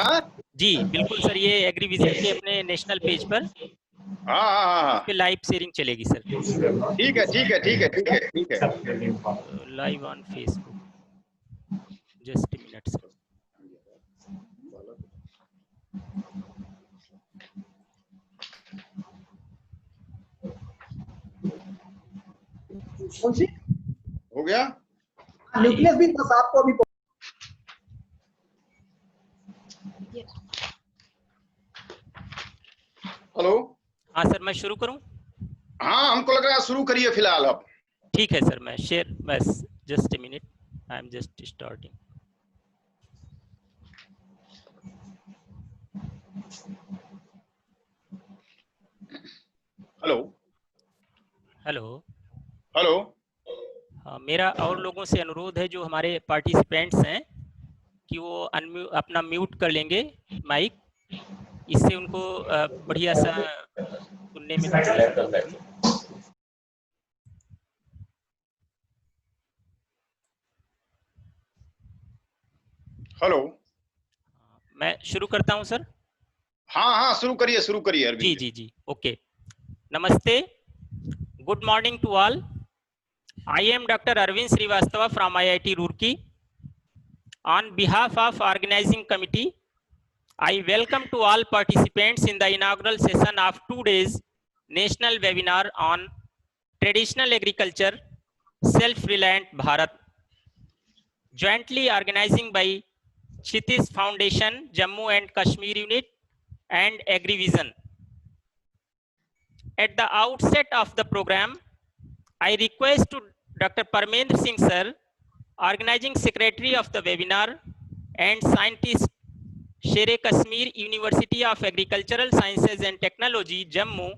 हाँ जी बिल्कुल सर, ये एग्री विजन के अपने नेशनल पेज पर हाँ हाँ इस पे लाइव शेयरिंग चलेगी सर। ठीक है ठीक है ठीक है ठीक है ठीक है। Live on Facebook, just a minute sir. हो गया। न्यूक्लियस भी बस आपको अभी हेलो। हाँ सर, मैं शुरू करूं? हाँ हमको लग रहा है शुरू करिए फिलहाल आप। ठीक है सर, मैं शेयर, बस just a minute, I am just starting. Hello hello. Hello. हाँ, मेरा और लोगों से अनुरोध है जो हमारे पार्टिसिपेंट्स हैं कि वो अपना म्यूट कर लेंगे माइक, इससे उनको बढ़िया सा सुनने में तकलीफ होगी। हेलो। मैं शुरू करता हूं सर। हाँ हाँ शुरू करिए जी अरविंद जी जी, ओके। नमस्ते, good morning to all. I am Dr. Arvind Srivastava from IIT Roorkee. On behalf of organizing committee, I welcome to all participants in the inaugural session of 2 days national webinar on traditional agriculture, self-reliant Bharat, jointly organizing by Kshitiz Foundation, Jammu and Kashmir Unit and AgriVision. At the outset of the program, I request to Dr. Parmendra Singh sir, organizing secretary of the webinar, and scientist, Shere Kashmir University of Agricultural Sciences and Technology, Jammu,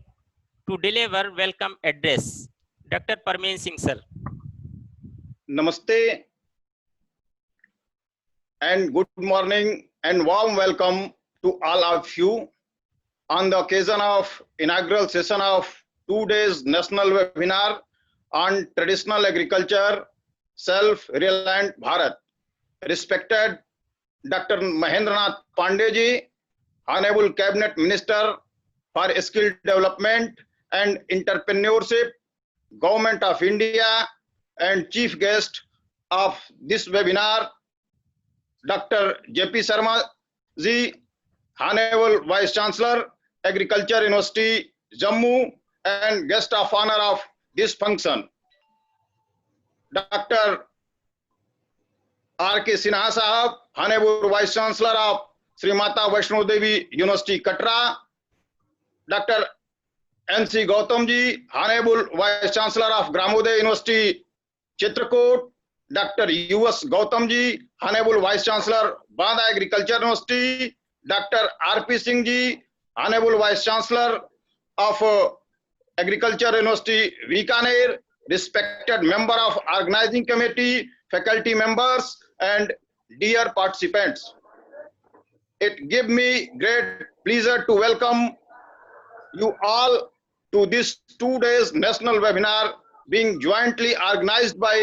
to deliver welcome address. Dr. Parmendra Singh sir. नमस्ते and good morning and warm welcome to all of you on the occasion of inaugural session of 2 days national webinar on traditional agriculture, self-reliant Bharat. Respected Dr. Mahendranath Pandey ji, Honorable Cabinet Minister for Skill Development and Entrepreneurship, Government of India, and Chief Guest of this webinar, Dr. J.P. Sharma ji, Honorable Vice Chancellor, Agriculture University, Jammu, and guest of honor of this function, Dr. R.K. Sinha Sahab, Honorable Vice Chancellor of Sri Mata Vaishno Devi University, Katra, Dr. N.C. Gautam ji, Honorable Vice Chancellor of Gramodaya University, Chitrakoot, Dr. U.S. Gautam ji, Honorable Vice Chancellor, Banda Agriculture University, Dr. R.P. Singh ji, Honorable Vice Chancellor of Agriculture University, Bikaner, respected member of organizing committee, faculty members, and dear participants. It gives me great pleasure to welcome you all to this 2 days national webinar being jointly organized by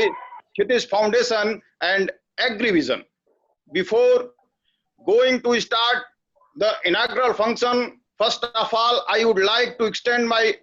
Kshitiz Foundation and AgriVision. Before going to start the inaugural function, first of all, I would like to extend my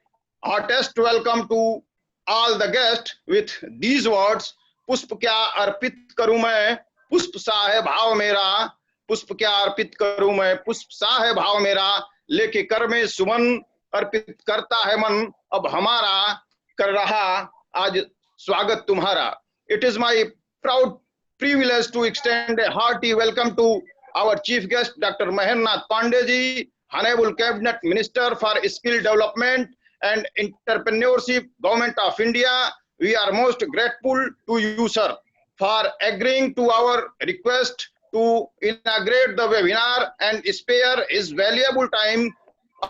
hottest welcome to all the guests with these words. पुष्प क्या अर्पित करूं मैं, पुष्प सा है भाव मेरा, पुष्प क्या अर्पित करूं मैं, पुष्प सा है भाव मेरा, लेके कर में सुमन अर्पित करता है मन, अब हमारा कर रहा आज स्वागत तुम्हारा. It is my proud privilege to extend a hearty welcome to our chief guest, Dr. Mahendranath Pandey ji, Honorable Cabinet Minister for Skill Development and Entrepreneurship, Government of India. We are most grateful to you, sir, for agreeing to our request to inaugurate the webinar and spare his valuable time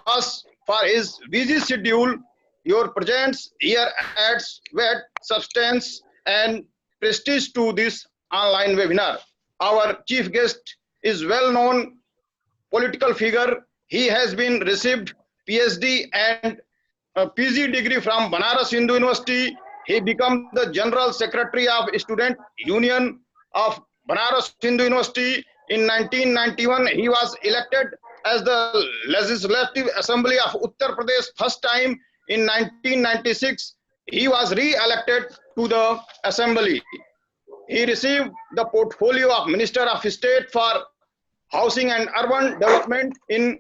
us for his busy schedule. Your presence here adds weight, substance, and prestige to this online webinar. Our chief guest is well-known political figure. He has been received PhD and PG degree from Banaras Hindu University. He became the General Secretary of Student Union of Banaras Hindu University. In 1991, he was elected as the Legislative Assembly of Uttar Pradesh first time. In 1996, he was re-elected to the Assembly. He received the portfolio of Minister of State for Housing and Urban Development in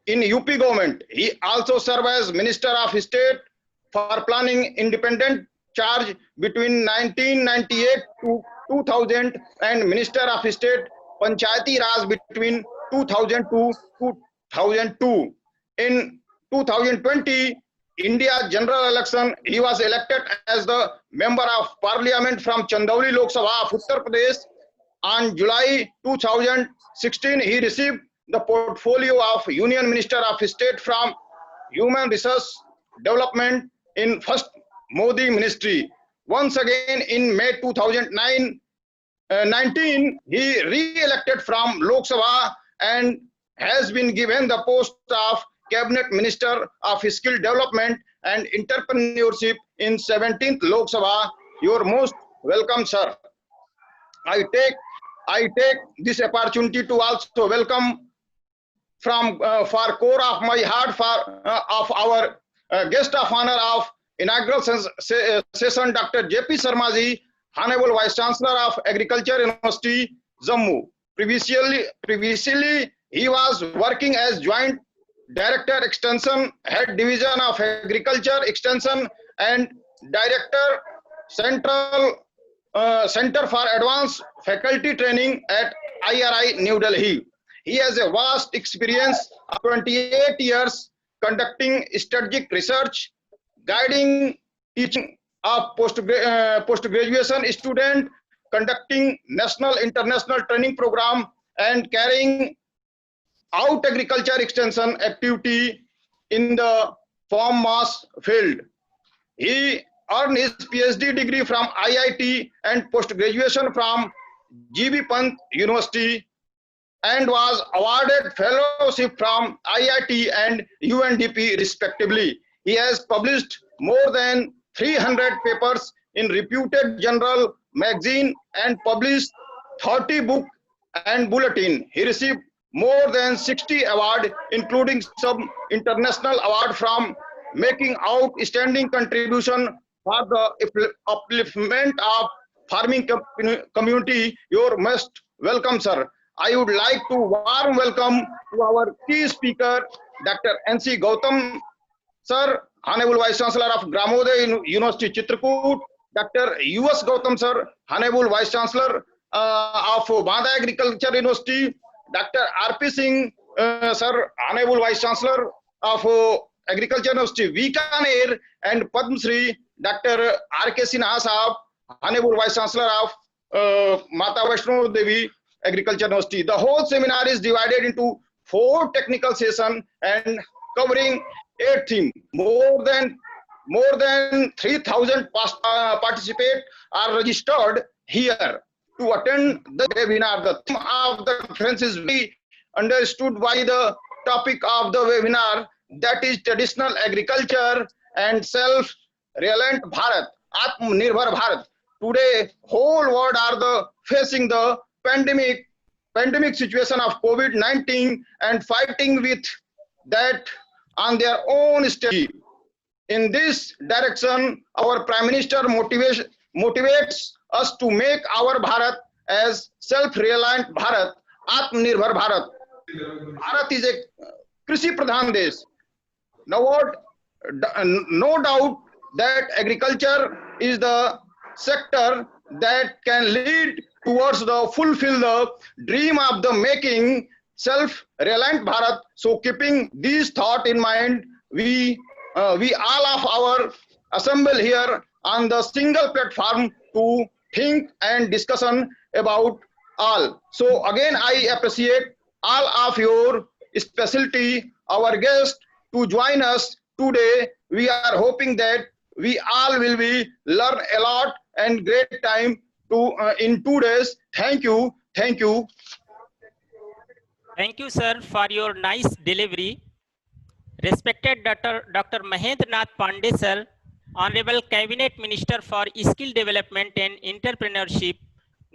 UP government. He also served as Minister of State for Planning, independent charge between 1998 to 2000, and Minister of State Panchayati Raj between 2000 to 2002. In 2020 India general election, he was elected as the Member of Parliament from Chandauli Lok Sabha of Uttar Pradesh. On July 2016, he received the portfolio of Union Minister of State from Human Resource Development in first Modi ministry. Once again in May 2019, he re-elected from Lok Sabha and has been given the post of Cabinet Minister of Skill Development and Entrepreneurship in 17th Lok Sabha. You are most welcome, sir. I take this opportunity to also welcome from for core of my heart of our guest of honor of inaugural session, Dr. J.P. Sharma ji, Honorable Vice Chancellor of Agriculture University, Jammu. Previously, he was working as Joint Director Extension, Head Division of Agriculture Extension, and Director Center for Advanced Faculty Training at IRI, New Delhi. He has a vast experience of 28 years conducting strategic research, guiding teaching of post-graduation student, conducting national international training program, and carrying out agriculture extension activity in the farm mass field. He earned his PhD degree from IIT and post-graduation from GB Pant University, and was awarded fellowship from IIT and UNDP respectively. He has published more than 300 papers in reputed journal, magazine, and published 30 book and bulletin. He received more than 60 awards, including some international award from making outstanding contribution for the upliftment of farming community. You're most welcome, sir. I would like to warm welcome to our key speaker, Dr. N.C. Gautam, sir, Honorable Vice Chancellor of Gramoday University, Chitrakoot, Dr. U.S. Gautam, sir, Honorable Vice Chancellor of Banda Agriculture University, Dr. R.P. Singh, sir, Honorable Vice Chancellor of Agriculture University, Bikaner, and Padma Shri, Dr. R.K. Sinha Sahab, Honorable Vice Chancellor of Mata Vaishno Devi Agriculture University. The whole seminar is divided into 4 technical sessions and covering 8 themes. More than 3,000 participants are registered here to attend the webinar. The theme of the conference is very understood by the topic of the webinar, that is traditional agriculture and self-reliant Bharat, Atmanirbhar Bharat. Today, whole world are facing the pandemic situation of COVID-19 and fighting with that on their own stage. In this direction, our Prime Minister motivates us to make our Bharat as self-reliant Bharat, Atmanirbhar Bharat. Bharat is a Krishi Pradhan Desh. No doubt that agriculture is the sector that can lead towards the fulfill the dream of the making self-reliant Bharat. So keeping these thought in mind, we all of our assemble here on the single platform to think and discussion about all. So again, I appreciate all of your specialty, our guest to join us today. We are hoping that we all will be learn a lot and great time to in 2 days. Thank you. Thank you, sir, for your nice delivery. Respected Dr. Mahendra Nath Pandey, sir, Honorable Cabinet Minister for Skill Development and Entrepreneurship,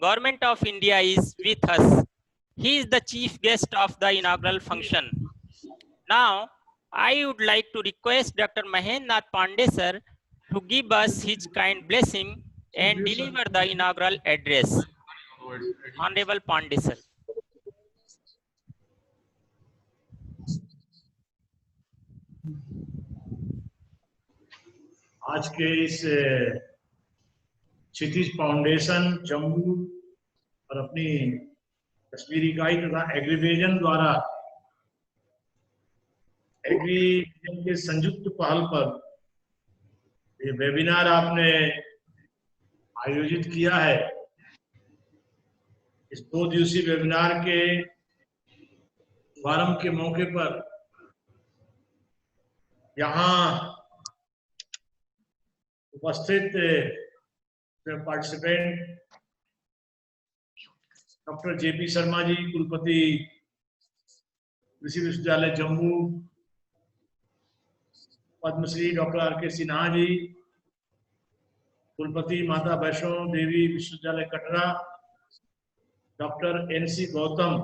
Government of India is with us. He is the chief guest of the inaugural function. Now, I would like to request Dr. Mahendranath Pandey sir to give us his kind blessing and deliver the inaugural address. Honorable Pandey sir. आज के इस क्षितिज foundation Jammu और अपनी कश्मीरी इकाई तथा एग्रीविजन द्वारा एग्रीविजन के संयुक्त पहल पर ये वेबिनार आपने आयोजित किया है। इस 2 दिवसीय वेबिनार के शुभारंभ के मौके पर यहाँ उपस्थित participant doctor JP Sharma ji, कुलपति कृषि विश्वविद्यालय जम्मू, पद्मश्री डॉक्टर आर.के. सिन्हा जी, कुलपति माता वैष्णो देवी विश्वविद्यालय कटरा, डॉक्टर एन.सी. गौतम,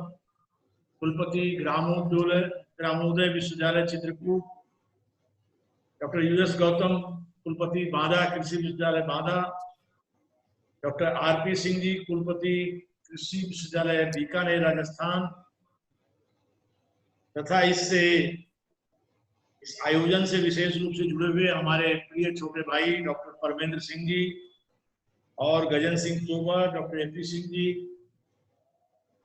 कुलपति ग्रामोदय विश्वविद्यालय चित्रकूट, डॉक्टर यूएस गौतम, कुलपति बांदा कृषि विश्वविद्यालय बांदा, डॉक्टर आर.पी. सिंह जी, कुलपति कृषि विश्वविद्यालय बीकानेर राजस्थान, तथा इस आयोजन से विशेष रूप से जुड़े हुए हमारे प्रिय छोटे भाई डॉक्टर परमेंद्र सिंह जी और गजन सिंह तोमर, डॉक्टर एपी सिंह जी,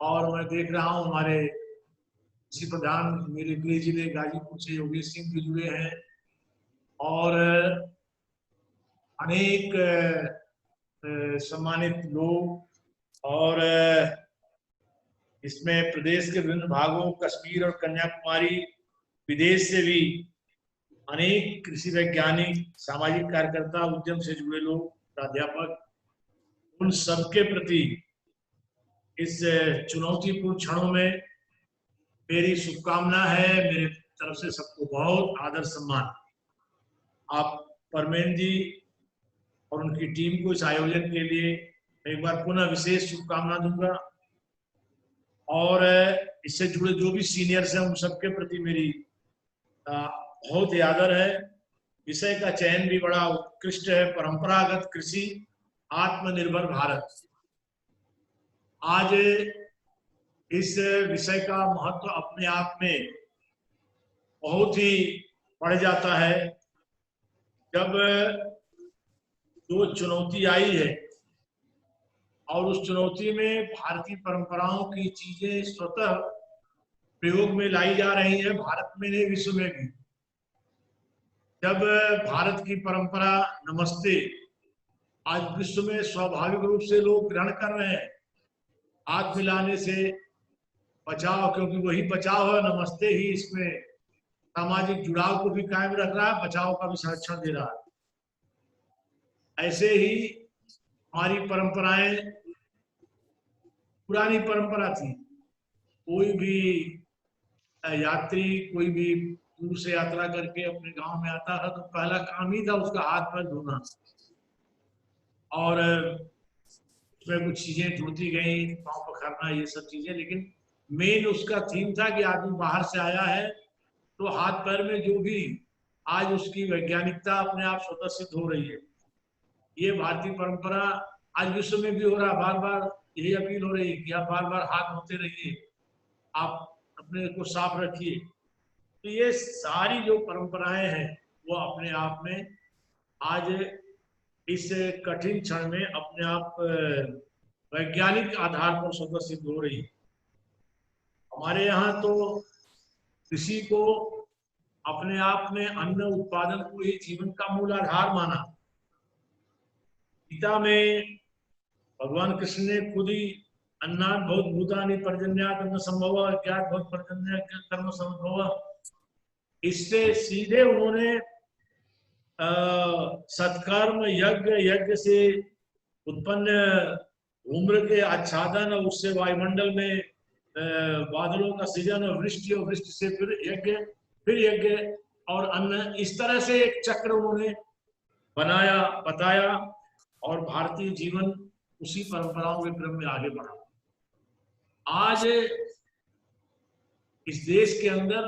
और मैं देख रहा हूं हमारे कृषि प्रधान मेरे प्रिय जिले गाजीपुर से योगेश सिंह भी जुड़े हैं, और अनेक सम्मानित लोग, और इसमें प्रदेश के विभिन्न भागों, कश्मीर और कन्याकुमारी, विदेश से भी अनेक कृषि वैज्ञानिक, सामाजिक कार्यकर्ता, उद्यम से जुड़े लोग, प्राध्यापक, उन सबके प्रति इस चुनौतीपूर्ण क्षणों में मेरी शुभकामना है। मेरे तरफ से सबको बहुत आदर सम्मान। आप परमेंद्र जी और उनकी टीम को इस आयोजन के लिए एक बार पुनः विशेष शुभकामना दूंगा, और इससे जुड़े जो भी सीनियर्स हैं उन सबके प्रति मेरी बहुत ही आदर है। विषय का चयन भी बड़ा उत्कृष्ट है, परंपरागत कृषि, आत्मनिर्भर भारत। आज इस विषय का महत्व अपने आप में बहुत ही बढ़ जाता है। जब जो चुनौती आई है और उस चुनौती में भारतीय परंपराओं की चीजें स्वतः प्रयोग में लाई जा रही है, भारत में नहीं विश्व में भी। जब भारत की परंपरा नमस्ते आज विश्व में स्वाभाविक रूप से लोग ग्रहण कर रहे हैं, हाथ मिलाने से बचाव, क्योंकि वही बचाव है, नमस्ते ही इसमें सामाजिक जुड़ाव को भी कायम रख रहा है, बचाव का भी संरक्षण दे रहा है। ऐसे ही हमारी परंपराएं पुरानी परंपरा थी। कोई भी यात्री कोई भी दूर से यात्रा करके अपने गांव में आता था तो पहला काम ही था उसका हाथ पैर धोना, और उसमें कुछ चीजें जुड़ती गई, पाँव पखारना, ये सब चीजें। लेकिन मेन उसका थीम था कि आदमी बाहर से आया है तो हाथ पैर में जो भी, आज उसकी वैज्ञानिकता अपने आप स्वतः सिद्ध हो रही है। ये भारतीय परंपरा आज विश्व में भी हो रहा है। बार बार यही अपील हो रही है कि आप बार बार हाथ धोते रहिए, आप अपने को साफ रखिए। तो ये सारी जो परंपराएं हैं वो अपने आप में आज इस कठिन क्षण में अपने आप वैज्ञानिक आधार पर स्वतः सिद्ध हो रही है। हमारे यहाँ तो कृषि को अपने आप में अन्न उत्पादन को ही जीवन का मूल आधार माना। गीता में भगवान कृष्ण ने खुद ही अन्नात् बहुत भूतानि पर्जन्यात् अन्न संभव ज्ञात बहुत पर्जन्य कर्म संभव, इससे सीधे उन्होंने सत्कर्म यज्ञ से उत्पन्न उम्र के आच्छादन और उससे वायुमंडल में बादलों का सृजन और वृष्टि से फिर यज्ञ और अन्न, इस तरह से एक चक्र उन्होंने बनाया, बताया। और भारतीय जीवन उसी परंपराओं के क्रम में आगे बढ़ा। आज इस देश के अंदर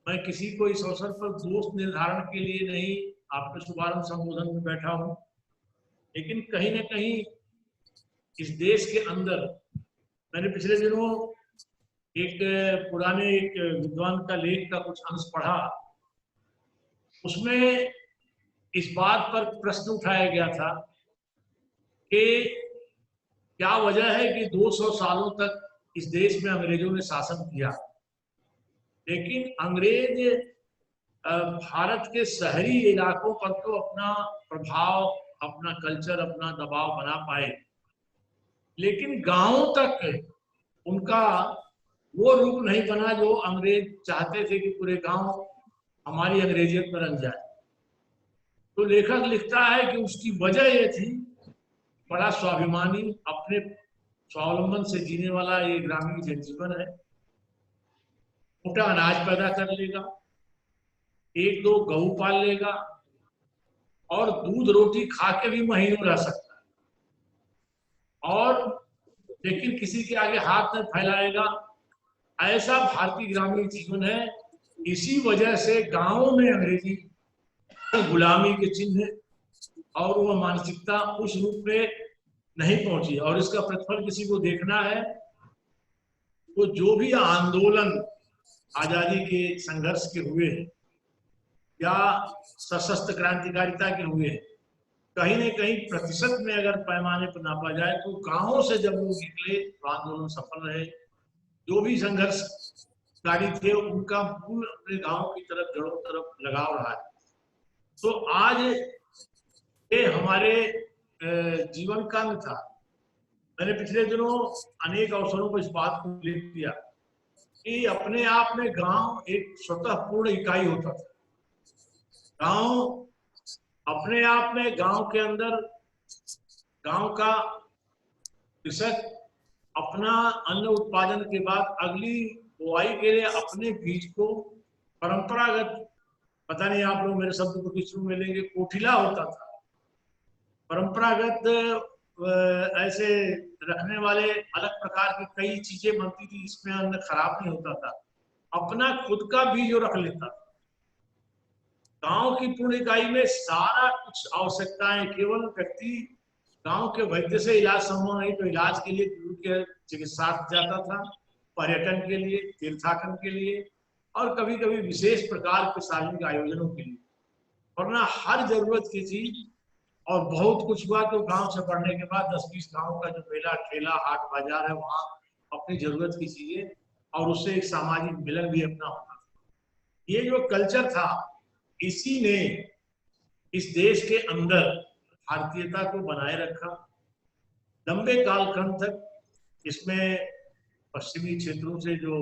मैं किसी को इस अवसर पर दोष निर्धारण के लिए नहीं आपके शुभारंभ संबोधन में बैठा हूं, लेकिन कहीं ना कहीं इस देश के अंदर मैंने पिछले दिनों एक पुराने एक विद्वान का लेख का कुछ अंश पढ़ा। उसमें इस बात पर प्रश्न उठाया गया था कि क्या वजह है कि 200 सालों तक इस देश में अंग्रेजों ने शासन किया, लेकिन अंग्रेज भारत के शहरी इलाकों पर तो अपना प्रभाव, अपना कल्चर, अपना दबाव बना पाए, लेकिन गांवों तक उनका वो रूप नहीं बना जो अंग्रेज चाहते थे कि पूरे गांव हमारी अंग्रेजियत में रंग जाए। तो लेखक लिखता है कि उसकी वजह ये थी, बड़ा स्वाभिमानी, अपने स्वावलंबन से जीने वाला ये ग्रामीण जनजीवन है। मोटा अनाज पैदा कर लेगा, 1-2 गऊ पाल लेगा और दूध रोटी खा के भी महीनों रह सकता है, और लेकिन किसी के आगे हाथ नहीं फैलाएगा। ऐसा भारतीय ग्रामीण जीवन है। इसी वजह से गांवों में अंग्रेजी गुलामी के चिन्ह और वह मानसिकता उस रूप में नहीं पहुंची। और इसका प्रतिफल किसी को देखना है तो जो भी आंदोलन आजादी के संघर्ष के हुए या सशस्त्र क्रांतिकारिता के हुए, कहीं न कहीं प्रतिशत में अगर पैमाने पर नापा जाए तो गांवों से जब लोग निकले तो आंदोलन सफल रहे। जो भी संघर्षकारी थे उनका मूल अपने गांव की तरफ, जड़ों तरफ लगाव रहा है। तो आज ये हमारे जीवन का न था। मैंने पिछले दिनों अनेक अवसरों पर इस बात को उल्लेख किया कि अपने आप में गांव एक स्वतः पूर्ण इकाई होता था। गांव अपने आप में, गांव के अंदर गांव का कृषक अपना अन्न उत्पादन के बाद अगली बुआई के लिए अपने बीज को परंपरागत, पता नहीं आप लोग मेरे शब्द को किस रूप में लेंगे, कोठिला होता था। परंपरागत ऐसे रखने वाले अलग प्रकार की कई चीजें बनती थी, इसमें अन्न खराब नहीं होता था। अपना खुद का बीज जो रख लेता था। गांव की पूर्ण इकाई में सारा कुछ आवश्यकताएं, केवल व्यक्ति गांव के वैद्य से इलाज संभव नहीं तो इलाज के लिए दूर के चिकित्सालय जाता था, पर्यटन के लिए, तीर्थाटन के लिए और कभी कभी विशेष प्रकार के सार्वजनिक आयोजनों के लिए। वरना हर जरूरत की चीज और बहुत कुछ हुआ तो गांव से पढ़ने के बाद 10-20 गांव का जो मेला, ठेला, हाट, बाजार है, वहां अपनी जरूरत की चीजें और उससे एक सामाजिक मिलन भी अपना होता था। ये जो कल्चर था, इसी ने इस देश के अंदर भारतीयता को बनाए रखा। लंबे कालखंड तक इसमें पश्चिमी क्षेत्रों से जो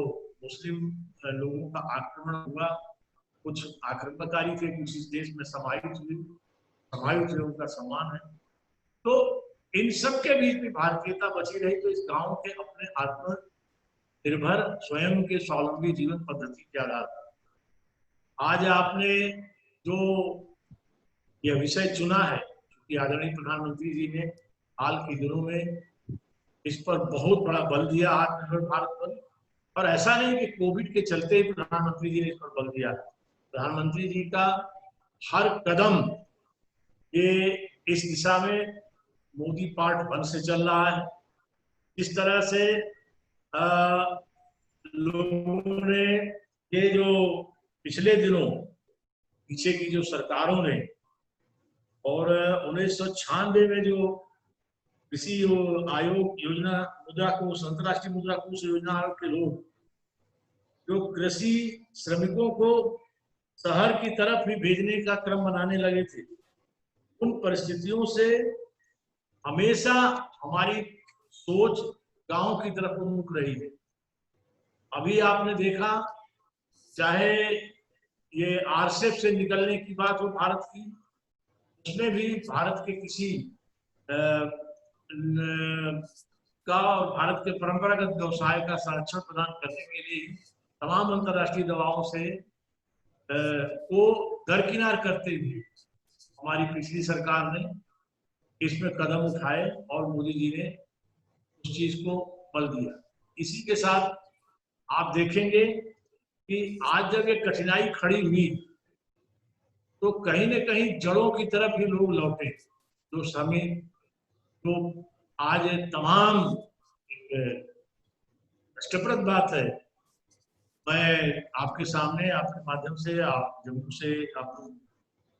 मुस्लिम लोगों का आक्रमण हुआ, कुछ आक्रमणकारी थे, कुछ इस देश में समाहित हुए, उनका सम्मान है। तो इन सब के बीच भी भारतीयता बची रही। तो इस गांव के अपने आत्मनिर्भर, स्वयं के स्वावलंबी जीवन पद्धति के आधार पर आज आपने जो यह विषय चुना है, कि आदरणीय प्रधानमंत्री जी ने हाल के दिनों में इस पर बहुत बड़ा बल दिया, आत्मनिर्भर भारत पर। और ऐसा नहीं कि कोविड के चलते ही प्रधानमंत्री जी ने इस पर बल दिया। प्रधानमंत्री जी का हर कदम ये इस दिशा में मोदी पार्ट 1 से चल रहा है। इस तरह से लोगों ने ये जो पिछले दिनों पीछे की जो सरकारों ने और 1996 में जो कृषि आयोग योजना, मुद्रा कोष, अंतर्राष्ट्रीय मुद्रा कोष योजना आयोग के लोग जो कृषि श्रमिकों को शहर की तरफ ही भेजने का क्रम बनाने लगे थे, उन परिस्थितियों से हमेशा हमारी सोच गांव की तरफ उन्मुख रही है। अभी आपने देखा, चाहे ये आरसेप से निकलने की बात हो भारत की, उसमें भी भारत के किसी का और भारत के परंपरागत व्यवसाय का संरक्षण प्रदान करने के लिए तमाम अंतर्राष्ट्रीय दबावों से को दरकिनार करते हुए हमारी पिछली सरकार ने इसमें कदम उठाए और मोदी जी ने उस चीज को बल दिया। इसी के साथ आप देखेंगे कि आज जब ये कठिनाई खड़ी हुई तो कहीं न कहीं जड़ों की तरफ ही लोग लौटे। जो श्रमिक, जो आज तमाम कष्टप्रद बात है, मैं आपके सामने आपके माध्यम से, आप जम्मू से आप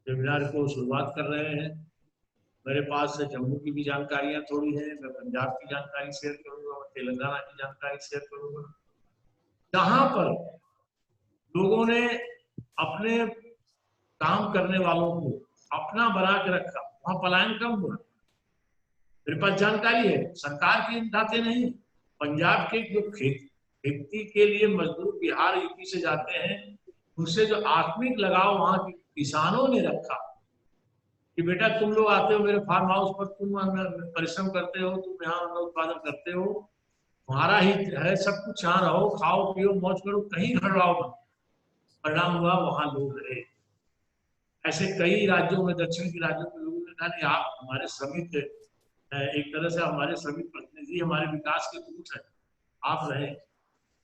वेबिनार को शुरुआत कर रहे हैं। मेरे पास जम्मू की भी जानकारियां थोड़ी हैं, मैं पंजाब की जानकारी शेयर करूंगा, मैं तेलंगाना की जानकारी शेयर करूंगा, जहां पर लोगों ने अपने काम करने वालों को अपना बना के रखा, वहां पलायन कम हुआ। मेरे पास जानकारी है, सरकार के दाते नहीं, पंजाब के जो खेती के लिए मजदूर बिहार यूपी से जाते हैं, उनसे जो आत्मिक लगाव वहां के किसानों ने रखा कि बेटा तुम लोग आते हो मेरे फार्म हाउस पर, तुम परिश्रम करते हो, तुम यहाँ अन्न उत्पादन करते हो, तुम्हारा ही है सब कुछ, यहाँ रहो, खाओ पियो मौज करो, कहीं हड़वाओ मत। परिणाम हुआ वहां लोग रहे। ऐसे कई राज्यों में, दक्षिण के राज्यों के लोगों ने कहा नहीं आप हमारे श्रमिक, एक तरह से हमारे श्रमिक प्रतिनिधि, हमारे विकास के दूत है, आप रहे।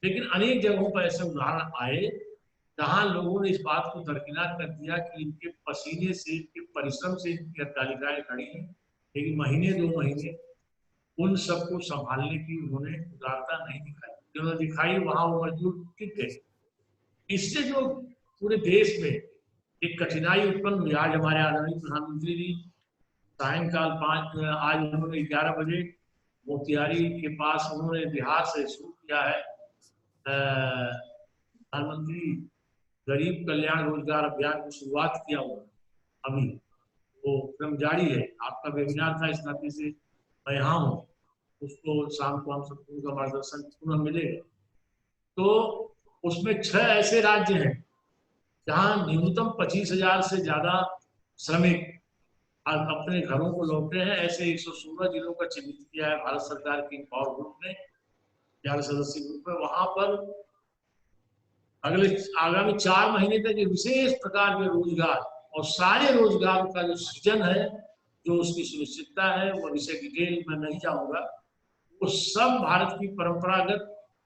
लेकिन अनेक जगहों पर ऐसे उदाहरण आए जहां लोगों ने इस बात को दरकिनार कर दिया कि इनके पसीने से, इनके परिश्रम से इनकी अट्टालिकाएं खड़ी हैं, लेकिन महीने 2 महीने उन सबको संभालने की उन्होंने उदारता नहीं दिखाई। जिन्होंने दिखाई वहां वो मजदूर टिक गए। इससे जो पूरे देश में एक कठिनाई उत्पन्न हुई, आज हमारे आदरणीय प्रधानमंत्री जी सायंकाल 5 आज उन्होंने 11 बजे मोतिहारी के पास उन्होंने बिहार से शुरू किया है प्रधानमंत्री गरीब कल्याण रोजगार अभियान की शुरुआत किया हुआ, अभी वो क्रम जारी है। आपका वेबिनार था, इस नाते से मैं यहाँ हूँ, उसको शाम को हम सबको उनका मार्गदर्शन पुनः मिलेगा। तो उसमें 6 ऐसे राज्य हैं जहाँ न्यूनतम 25,000 से ज्यादा श्रमिक अपने घरों को लौटे हैं। ऐसे 116 जिलों का चिन्हित किया है भारत सरकार की पावर ग्रुप ने, 11 सदस्यीय ग्रुप है। वहां पर आगामी 4 महीने तक विशेष प्रकार के रोजगार और सारे रोजगार का जो सृजन है, जो उसकी सुनिश्चितता है, वो विषय डिटेल में नहीं जाऊंगा, वो सब भारत की परंपरागत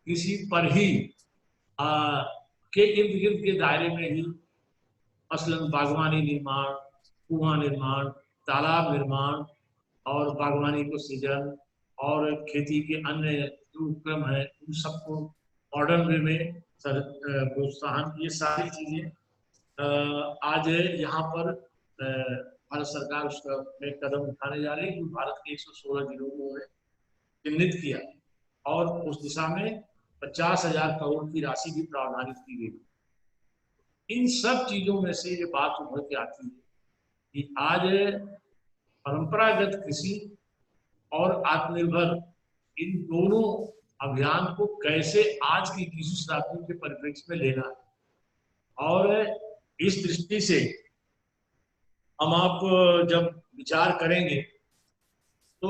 कृषि पर ही के इर्द गिर्द के दायरे में ही, मसलन बागवानी निर्माण, कुआं निर्माण, तालाब निर्माण और बागवानी को सृजन और खेती के अन्य जो उपक्रम है उन सबको मॉडर्न वे में प्रोत्साहन, ये सारी चीजें आज यहाँ पर भारत सरकार उसका में कदम उठाने जा रही है। भारत के 116 जिलों को चिन्हित किया और उस दिशा में 50,000 करोड़ की राशि भी प्रावधानित की गई। इन सब चीजों में से ये बात उभर के आती है कि आज परंपरागत कृषि और आत्मनिर्भर, इन दोनों अभियान को कैसे आज की कृषि शताब्दी के परिप्रेक्ष्य में लेना है। और इस दृष्टि से हम आप जब विचार करेंगे तो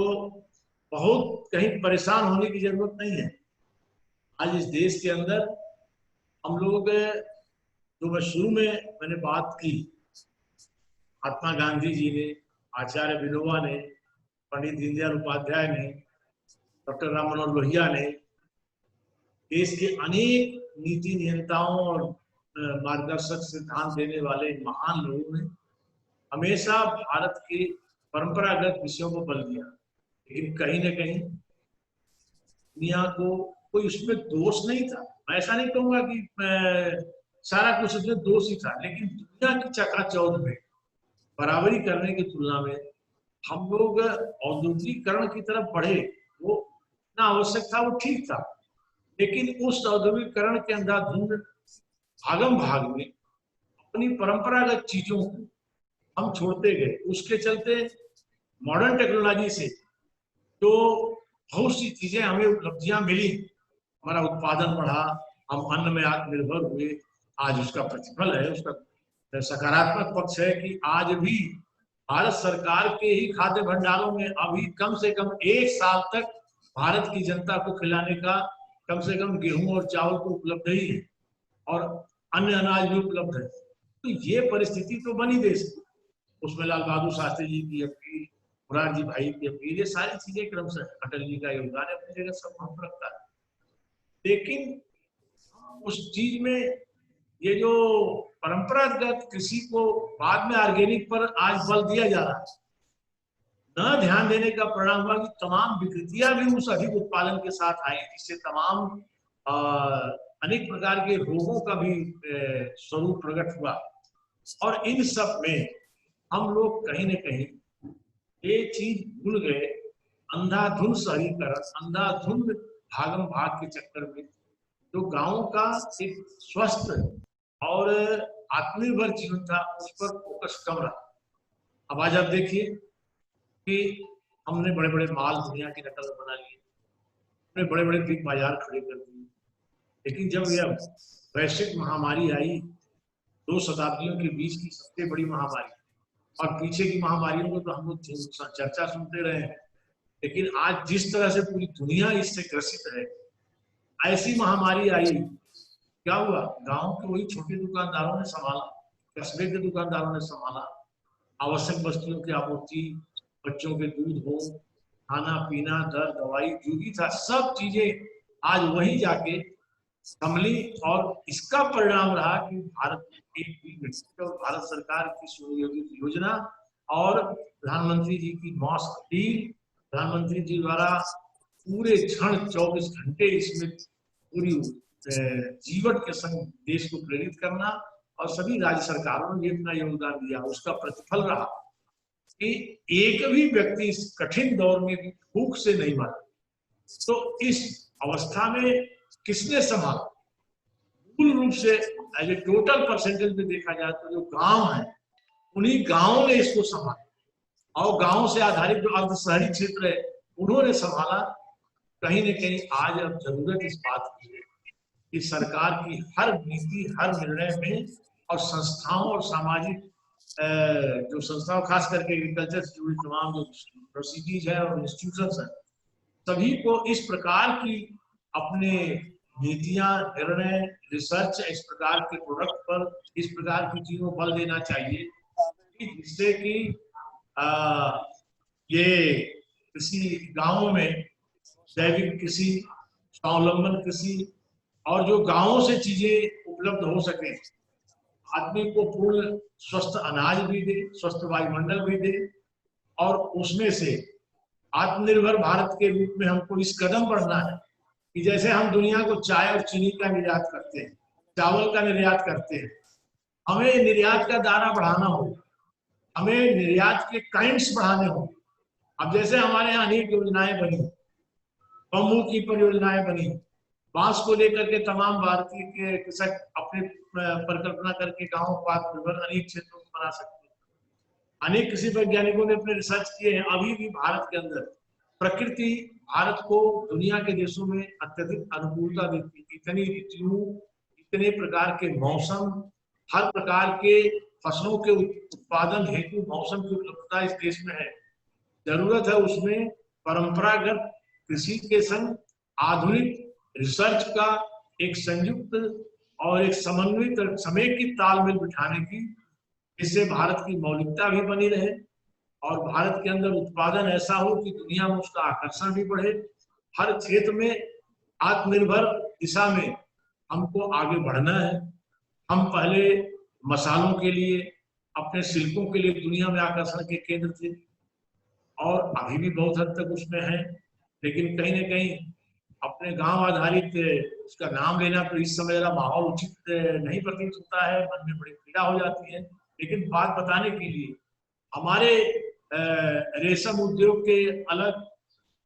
बहुत कहीं परेशान होने की जरूरत नहीं है। आज इस देश के अंदर हम लोग, जो मैं शुरू में मैंने बात की, महात्मा गांधी जी ने, आचार्य विनोबा ने, पंडित दीनदयाल उपाध्याय ने, डॉक्टर राम मनोहर लोहिया ने, देश के अनेक नीति नियंताओं और मार्गदर्शक सिद्धांत देने वाले महान लोगों ने हमेशा भारत के परंपरागत विषयों को बल दिया। लेकिन कहीं न कहीं दुनिया को कोई उसमें दोष नहीं था। मैं ऐसा नहीं कहूंगा कि सारा कुछ उसमें दोष ही था, लेकिन दुनिया की चकाचौंध में बराबरी करने की तुलना में हम लोग औद्योगिकीकरण की तरफ बढ़े। वो ना आवश्यक था, वो ठीक था, लेकिन उस औद्योगिकीकरण के अंधाधुंध भागम भाग में अपनी परंपरागत चीजों को हम छोड़ते गए। उसके चलते मॉडर्न टेक्नोलॉजी से जो बहुत सी चीजें हमें उपलब्धियां मिली, हमारा उत्पादन बढ़ा, हम अन्न में आत्मनिर्भर हुए, आज उसका प्रतिफल है, उसका सकारात्मक पक्ष है कि आज भी भारत सरकार के ही खाद्य भंडारों में अभी कम से कम 1 साल तक भारत की जनता को खिलाने का कम से कम गेहूं और चावल तो उपलब्ध ही है और अन्य अनाज भी उपलब्ध है। तो ये परिस्थिति तो बनी देश की। उसमें लाल बहादुर शास्त्री जी की अपनी मुरारजी भाई की अपील, ये सारी चीजें क्रमशः, अटल जी का योगदान है अपनी जगह, सब महत्व रखता है। लेकिन उस चीज में ये जो परंपरागत कृषि को बाद में ऑर्गेनिक पर आज बल दिया जा रहा है, न ध्यान देने का परिणाम हुआ कि तमाम विकृतियां भी उस अधिक उत्पादन के साथ आई, जिससे तमाम अनेक प्रकार के रोगों का भी स्वरूप प्रकट हुआ। और इन सब में हम लोग कहीं न कहीं ये चीज भूल गए, अंधाधुंध शहरीकरण, अंधाधुंध भागम भाग के चक्कर में जो गांवों का एक स्वस्थ और आत्मनिर्भर जीवन था, उस पर फोकस कम रहा। अब आज आप देखिए कि हमने बड़े बड़े माल दुनिया की नकल बना लिए, हमने बड़े बड़े बिग बाजार खड़े कर दिए, लेकिन जब यह वैश्विक महामारी आई, 2 शताब्दियों के बीच की सबसे बड़ी महामारी, और पीछे की महामारियों को तो हम लोग चर्चा सुनते रहे हैं, लेकिन आज जिस तरह से पूरी दुनिया इससे ग्रसित है, ऐसी महामारी आई, क्या हुआ? गांव के वही छोटे दुकानदारों ने संभाला, कस्बे के दुकानदारों ने संभाला, आवश्यक वस्तुओं की आपूर्ति, बच्चों के दूध हो, खाना पीना, दर दवाई, जो भी था, सब चीजें आज वही जाके संभली। और इसका परिणाम रहा कि भारत की और भारत सरकार की सुनियोजित योजना और प्रधानमंत्री जी की मौस अपील, प्रधानमंत्री जी द्वारा पूरे क्षण 24 घंटे इसमें पूरी जीवन के संग देश को प्रेरित करना, और सभी राज्य सरकारों ने अपना योगदान दिया, उसका प्रतिफल रहा कि एक भी व्यक्ति इस कठिन दौर में भी भूख से नहीं मरा। तो इस अवस्था में किसने संभाला? मूल रूप से एज ए टोटल परसेंटेज में देखा जाए तो जो गांव है, उन्हीं गांवों ने इसको संभाला, और गांव से आधारित जो अर्ध शहरी क्षेत्र है, उन्होंने संभाला। कहीं न कहीं आज अब जरूरत इस बात की है कि सरकार की हर नीति, हर निर्णय में, और संस्थाओं और सामाजिक जो संस्थाओं, खास करके एग्रीकल्चर से जुड़ी तमाम जो प्रोसीडीज है और इंस्टीट्यूशंस है, सभी को इस प्रकार की अपने नीतियां, निर्णय, रिसर्च, इस प्रकार के प्रोडक्ट पर, इस प्रकार की चीजों पर बल देना चाहिए, जिससे कि ये कृषि गांवों में जैविक कृषि, स्वावलंबन कृषि, और जो गांवों से चीजें उपलब्ध हो सके, आदमी को पूर्ण स्वस्थ अनाज भी दे, स्वस्थ वायुमंडल भी दे, और उसमें से आत्मनिर्भर भारत के रूप में हमको इस कदम बढ़ना है कि जैसे हम दुनिया को चाय और चीनी का निर्यात करते हैं, चावल का निर्यात करते हैं, हमें निर्यात का दायरा बढ़ाना होगा, हमें निर्यात के काइंड्स बढ़ाने होंगे। अब जैसे हमारे यहाँ अनेक योजनाएं बनी, बम्बू की परियोजनाएं बनी, बांस को लेकर के तमाम भारतीय के कृषक अपने परिकल्पना करके गाँव को आत्मनिर्भर अनेक क्षेत्रों को बना सकते हैं। अनेक कृषि वैज्ञानिकों ने अपने रिसर्च किए हैं। अभी भी भारत के अंदर प्रकृति भारत को दुनिया के देशों में अत्यधिक अनुकूलता देती है। इतनी ऋतुओं, इतने प्रकार के मौसम, हर प्रकार के फसलों के उत्पादन हेतु मौसम की उपलब्धता इस देश में है। जरूरत है उसमें परंपरागत कृषि के संग आधुनिक रिसर्च का एक संयुक्त और एक समन्वित समेकित तालमेल बिठाने की, जिससे भारत की मौलिकता भी बनी रहे और भारत के अंदर उत्पादन ऐसा हो कि दुनिया में उसका आकर्षण भी बढ़े। हर क्षेत्र में आत्मनिर्भर दिशा में हमको आगे बढ़ना है। हम पहले मसालों के लिए, अपने शिल्पों के लिए दुनिया में आकर्षण के केंद्र थे, और अभी भी बहुत हद तक उसमें है, लेकिन कहीं न कहीं अपने गांव आधारित उसका नाम लेना तो इस समय जरा माहौल उचित नहीं प्रतीत होता है, मन में बड़ी पीड़ा हो जाती है। लेकिन बात बताने के लिए, हमारे रेशम उद्योग के अलग,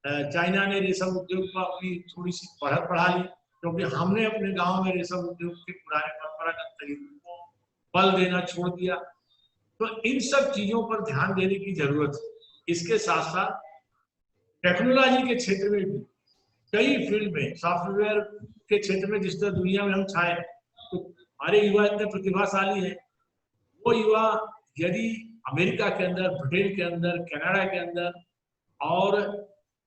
चाइना ने रेशम उद्योग को अपनी थोड़ी सी बढ़त बढ़ा ली, क्योंकि हमने अपने गांव में रेशम उद्योग के पुराने परंपरागत तरीकों को बल देना छोड़ दिया। तो इन सब चीजों पर ध्यान देने की जरूरत है। इसके साथ साथ टेक्नोलॉजी के क्षेत्र में भी कई फील्ड में, सॉफ्टवेयर के क्षेत्र में जिस तरह दुनिया में हम छाए, तो हमारे युवा इतने प्रतिभाशाली है। वो युवा यदि अमेरिका के अंदर, ब्रिटेन के अंदर, कनाडा के अंदर और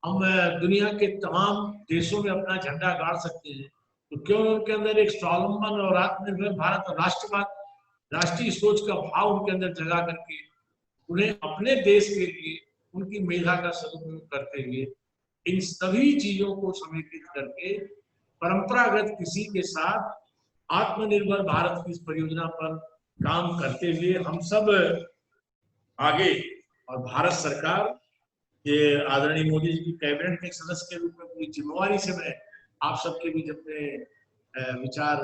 हम दुनिया के तमाम देशों में अपना झंडा गाड़ सकते हैं, तो क्यों उनके अंदर एक स्वावलंबन और आत्मनिर्भर भारत और राष्ट्रवाद, राष्ट्रीय सोच का भाव उनके अंदर जगा करके उन्हें अपने देश के लिए उनकी मेधा का सदुपयोग करते हुए इन सभी चीजों को समेकित करके परंपरागत कृषि के साथ आत्मनिर्भर भारत की इस परियोजना पर काम करते हुए हम सब आगे, और भारत सरकार ये आदरणीय मोदी जी की कैबिनेट के सदस्य के रूप में पूरी जिम्मेवारी से मैं आप सबके बीच अपने विचार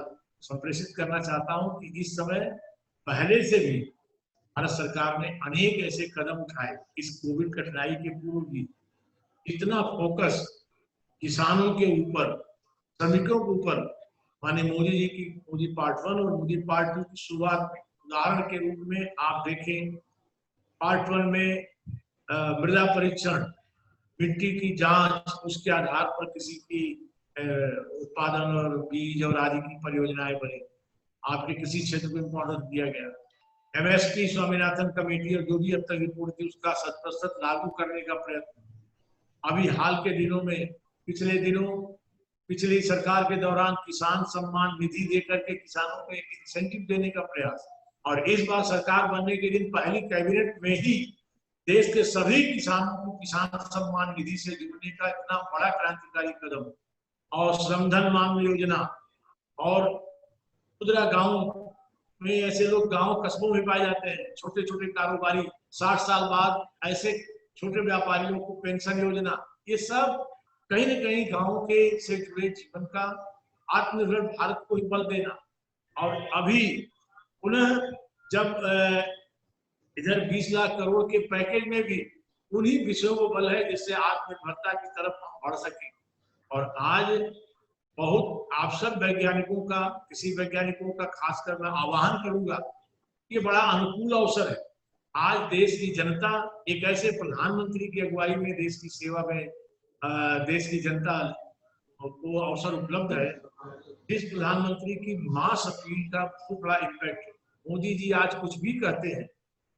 संप्रेषित करना चाहता हूं कि इस समय पहले से भी भारत सरकार ने अनेक ऐसे कदम उठाए। इस कोविड कठिनाई के पूर्व भी इतना फोकस किसानों के ऊपर, श्रमिकों के ऊपर माननीय मोदी जी की मोदी पार्ट 1 और मोदी पार्ट 2 की शुरुआत में उदाहरण के रूप में आप देखें, पार्ट 1 में मृदा परीक्षण, मिट्टी की जांच, उसके आधार पर किसी की उत्पादन और बीज और आदि की परियोजनाएं बनी। आपके किसी क्षेत्र को इम्पोर्टेंस दिया गया। MSP स्वामीनाथन कमेटी और जो भी अब तक रिपोर्ट थी उसका 100% लागू करने का प्रयत्न। अभी हाल के दिनों में, पिछली सरकार के दौरान किसान सम्मान निधि देकर के किसानों को एक इंसेंटिव देने का प्रयास, और इस बार सरकार बनने के दिन पहली कैबिनेट में ही देश के सभी किसानों को किसान सम्मान निधि से जुड़ने का इतना बड़ा क्रांतिकारी कदम, और श्रमधन मांग योजना, और खुदरा गांव में ऐसे लोग गांव कस्बों में पाए जाते हैं, छोटे छोटे कारोबारी, 60 साल बाद ऐसे छोटे व्यापारियों को पेंशन योजना, ये सब कहीं न कहीं गांव के से जुड़े जीवन का आत्मनिर्भर भारत को ही बल देना। और अभी पुनः जब इधर 20 लाख करोड़ के पैकेज में भी उन्हीं विषयों को बल है जिससे आत्मनिर्भरता की तरफ हम बढ़ सके। और आज बहुत आप सब वैज्ञानिकों का, कृषि वैज्ञानिकों का खासकर मैं आह्वान करूंगा, ये बड़ा अनुकूल अवसर है। आज देश की जनता एक ऐसे प्रधानमंत्री की अगुवाई में देश की सेवा में देश की जनता को अवसर उपलब्ध है। जिस प्रधानमंत्री की मास अपील का बहुत बड़ा इम्पैक्ट है। मोदी जी आज कुछ भी कहते हैं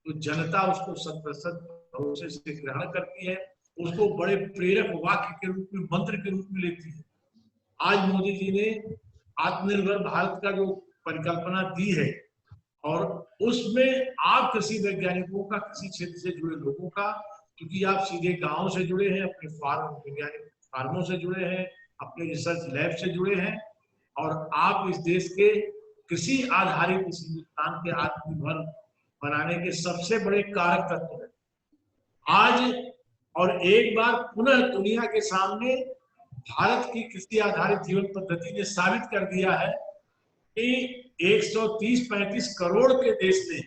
तो जनता उसको 100% भरोसे से ग्रहण करती है, उसको बड़े प्रेरक वाक्य के रूप में, मंत्र के रूप में लेती है। आज मोदी जी ने आत्मनिर्भर भारत का जो परिकल्पना दी है, और उसमें आप कृषि वैज्ञानिकों का, कृषि क्षेत्र से जुड़े लोगों का, क्योंकि आप सीधे गांव से जुड़े हैं, अपने फार्मों से जुड़े हैं, अपने रिसर्च लैब से जुड़े हैं, और आप इस देश के कृषि आधारित इस हिंदुस्तान के आत्मनिर्भर बनाने के सबसे बड़े कारक तत्व है। आज और एक बार पुनः दुनिया के सामने भारत की कृषि आधारित जीवन पद्धति ने साबित कर दिया है कि 130-135 करोड़ के देश ने,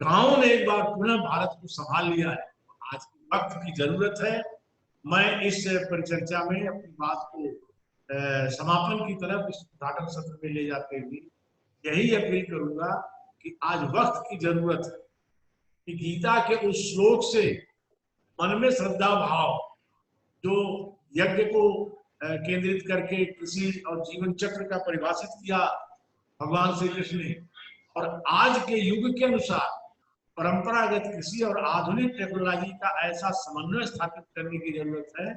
गांव ने एक बार पुनः भारत को संभाल लिया है। आज वक्त की जरूरत है। मैं इस परिचर्चा में अपनी बात को समापन की तरफ इस उद्घाटन सत्र में ले जाते हुए यही अपील करूंगा कि आज वक्त की जरूरत है कि गीता के उस श्लोक से मन में श्रद्धा भाव, जो यज्ञ को केंद्रित करके कृषि और जीवन चक्र का परिभाषित किया भगवान श्री कृष्ण ने, और आज के युग के अनुसार परंपरागत कृषि और आधुनिक टेक्नोलॉजी का ऐसा समन्वय स्थापित करने की जरूरत है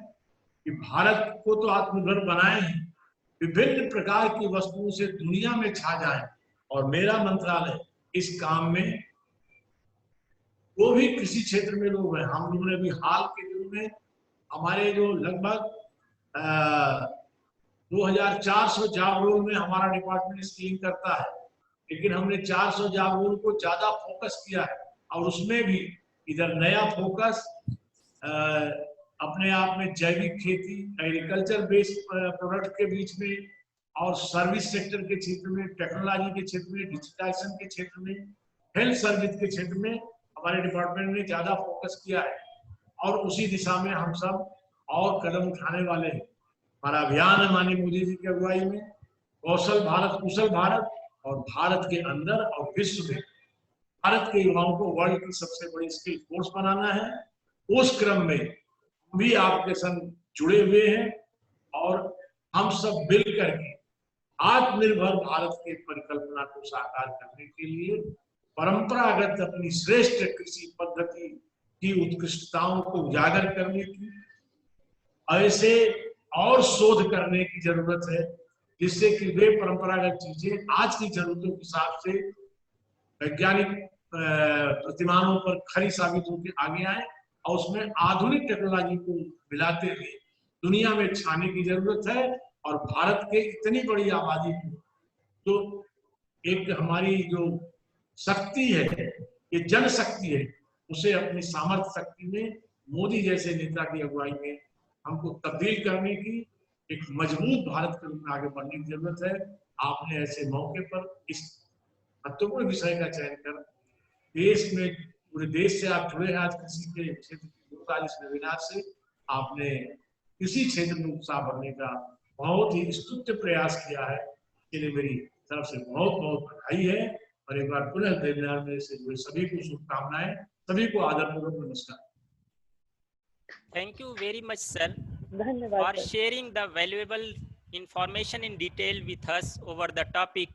कि भारत को तो आत्मनिर्भर बनाए ही, विभिन्न प्रकार की वस्तुओं से दुनिया में छा जाए। और मेरा मंत्रालय इस काम में, वो भी कृषि क्षेत्र में लोग हैं, हम लोगों ने भी हाल के दिनों में हमारे जो लगभग 2400 जॉब रोल में हमारा डिपार्टमेंट स्कीम करता है, लेकिन हमने 400 जॉब रोल को ज्यादा फोकस किया है, और उसमें भी इधर नया फोकस अपने आप में जैविक खेती, एग्रीकल्चर बेस्ड प्रोडक्ट के बीच में, और सर्विस सेक्टर के क्षेत्र में, टेक्नोलॉजी के क्षेत्र में, डिजिटाइजेशन के क्षेत्र में, हेल्थ सर्विस के क्षेत्र में हमारे डिपार्टमेंट ने ज्यादा फोकस किया है, और उसी दिशा में हम सब और कदम उठाने वाले हैं। हमारा अभियान है माननीय मोदी जी की अगुवाई में, कौशल भारत कुशल भारत, और भारत के अंदर और विश्व में भारत के युवाओं को वर्ल्ड की सबसे बड़ी स्किल फोर्स बनाना है। उस क्रम में भी आपके संग जुड़े हुए हैं, और हम सब मिल करके आत्मनिर्भर भारत की परिकल्पना को साकार करने के लिए परंपरागत अपनी श्रेष्ठ कृषि पद्धति की उत्कृष्टताओं को उजागर करने की, ऐसे और शोध करने की जरूरत है जिससे कि वे परंपरागत चीजें आज की जरूरतों के हिसाब से वैज्ञानिक प्रतिमानों पर खरी साबित होकर आगे आए, और उसमें आधुनिक टेक्नोलॉजी को मिलाते हुए दुनिया में छाने की जरूरत है। और भारत के इतनी बड़ी आबादी को तो एक हमारी जो शक्ति है, ये जन शक्ति है, उसे अपनी सामर्थ्य शक्ति में मोदी जैसे नेता की अगुवाई में हमको तब्दील करने की, एक मजबूत भारत के रूप में आगे बढ़ने की जरूरत है। आपने ऐसे मौके पर इस महत्वपूर्ण विषय का चयन कर देश में, पूरे देश से आप जुड़े हैं आज कृषि के क्षेत्र की इस वेबिनार से, आपने कृषि क्षेत्र में उत्साह बढ़ने का बहुत ही स्तुत्य प्रयास किया है। इसके लिए मेरी तरफ से बहुत बहुत बधाई है। और एक बार पुनः वेबिनार में से जुड़े सभी को शुभकामनाएं, सभी को आदरपूर्वक नमस्कार। Thank you very much, sir, धन्यवाद for sir. sharing the valuable information in detail with us over the topic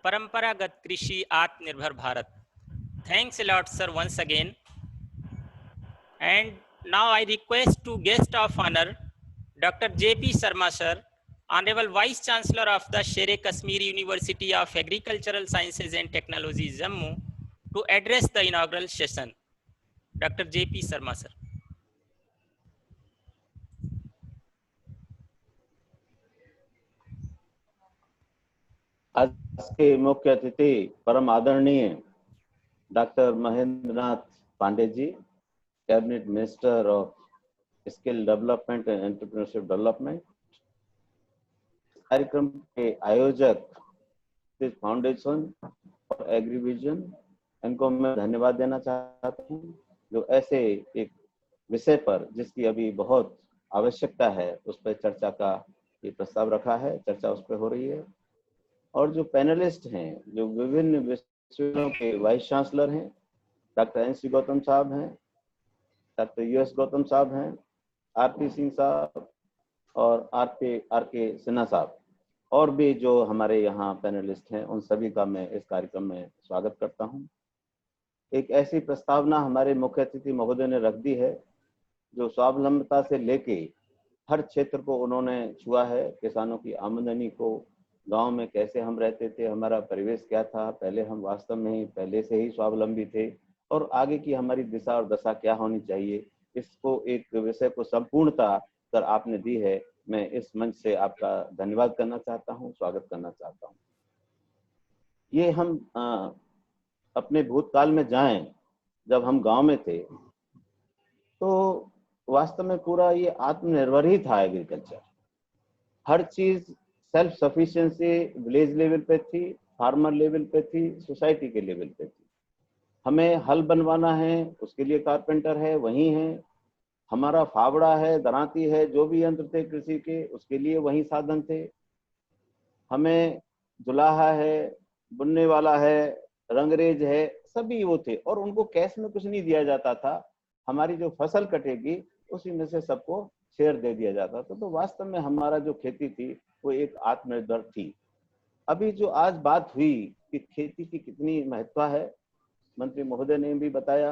Paramparagat Krishi Atmanirbhar Bharat. Thanks a lot, sir, once again. And now I request to guest of honor, Dr. J.P. Sharma, sir, Honorable Vice Chancellor of the Sher-e-Kashmir University of Agricultural Sciences and Technology, Jammu, to address the inaugural session. Dr. J.P. Sharma, sir. आज के मुख्य अतिथि परम आदरणीय doctor Mahendra Nath Pandey ji, cabinet minister of skill development and entrepreneurship development, कार्यक्रम के आयोजक foundation और एग्रीविजन, इनको मैं धन्यवाद देना चाहता हूँ जो ऐसे एक विषय पर जिसकी अभी बहुत आवश्यकता है उस पर चर्चा का ये प्रस्ताव रखा है, चर्चा उस पर हो रही है। और जो पैनलिस्ट हैं, जो विभिन्न विश्वविद्यालयों के वाइस चांसलर हैं, डॉक्टर एनसी गौतम साहब हैं, डॉक्टर यूएस गौतम साहब हैं, आरपी सिंह साहब और आरके सिन्हा साहब, और भी जो हमारे यहाँ पैनलिस्ट हैं, उन सभी का मैं इस कार्यक्रम में स्वागत करता हूँ। एक ऐसी प्रस्तावना हमारे मुख्य अतिथि महोदय ने रख दी है जो स्वावलंबता से लेके हर क्षेत्र को उन्होंने छुआ है। किसानों की आमदनी को, गांव में कैसे हम रहते थे, हमारा परिवेश क्या था, पहले हम वास्तव में ही पहले से ही स्वावलंबी थे, और आगे की हमारी दिशा और दशा क्या होनी चाहिए, इसको एक विषय को संपूर्णता कर आपने दी है। मैं इस मंच से आपका धन्यवाद करना चाहता हूं, स्वागत करना चाहता हूं। ये हम अपने भूतकाल में जाएं, जब हम गांव में थे तो वास्तव में पूरा ये आत्मनिर्भर ही था एग्रीकल्चर। हर चीज सेल्फ सफिशिएंसी विलेज लेवल पे थी, फार्मर लेवल पे थी, सोसाइटी के लेवल पे थी। हमें हल बनवाना है, उसके लिए कारपेंटर है, वही है। हमारा फावड़ा है, दरांती है, जो भी यंत्र थे कृषि के, उसके लिए वही साधन थे। हमें जुलाहा है, बुनने वाला है, रंगरेज है, सभी वो थे, और उनको कैश में कुछ नहीं दिया जाता था। हमारी जो फसल कटेगी उसी में से सबको शेयर दे दिया जाता था। तो वास्तव में हमारा जो खेती थी वो एक आत्मनिर्भर थी। अभी जो आज बात हुई कि खेती की कितनी महत्व है, मंत्री महोदय ने भी बताया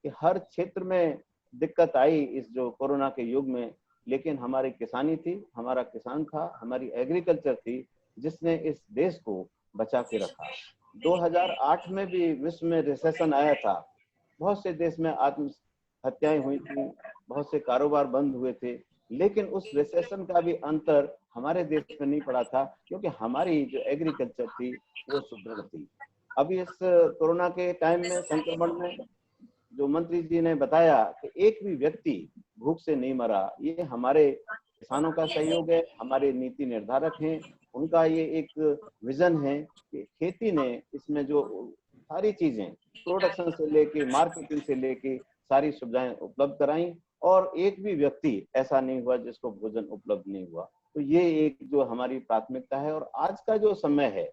कि हर क्षेत्र में दिक्कत आई इस जो कोरोना के युग में, लेकिन हमारी किसानी थी, हमारा किसान था, हमारी एग्रीकल्चर थी जिसने इस देश को बचा के रखा। 2008 में भी विश्व में रिसेशन आया था, बहुत से देश में आत्महत्याएं हुई थी, बहुत से कारोबार बंद हुए थे, लेकिन उस रिसेशन का भी अंतर हमारे देश में नहीं पड़ा था, क्योंकि हमारी जो एग्रीकल्चर थी वो सुदृढ़ थी। अभी इस कोरोना के टाइम में, संक्रमण में, जो मंत्री जी ने बताया कि एक भी व्यक्ति भूख से नहीं मरा, ये हमारे किसानों का सहयोग है, हमारे नीति निर्धारक हैं, उनका ये एक विजन है कि खेती ने इसमें जो सारी चीजें प्रोडक्शन से लेके मार्केटिंग से लेके सारी सुविधाएं उपलब्ध कराई, और एक भी व्यक्ति ऐसा नहीं हुआ जिसको भोजन उपलब्ध नहीं हुआ। तो ये एक जो हमारी प्राथमिकता है, और आज का जो समय है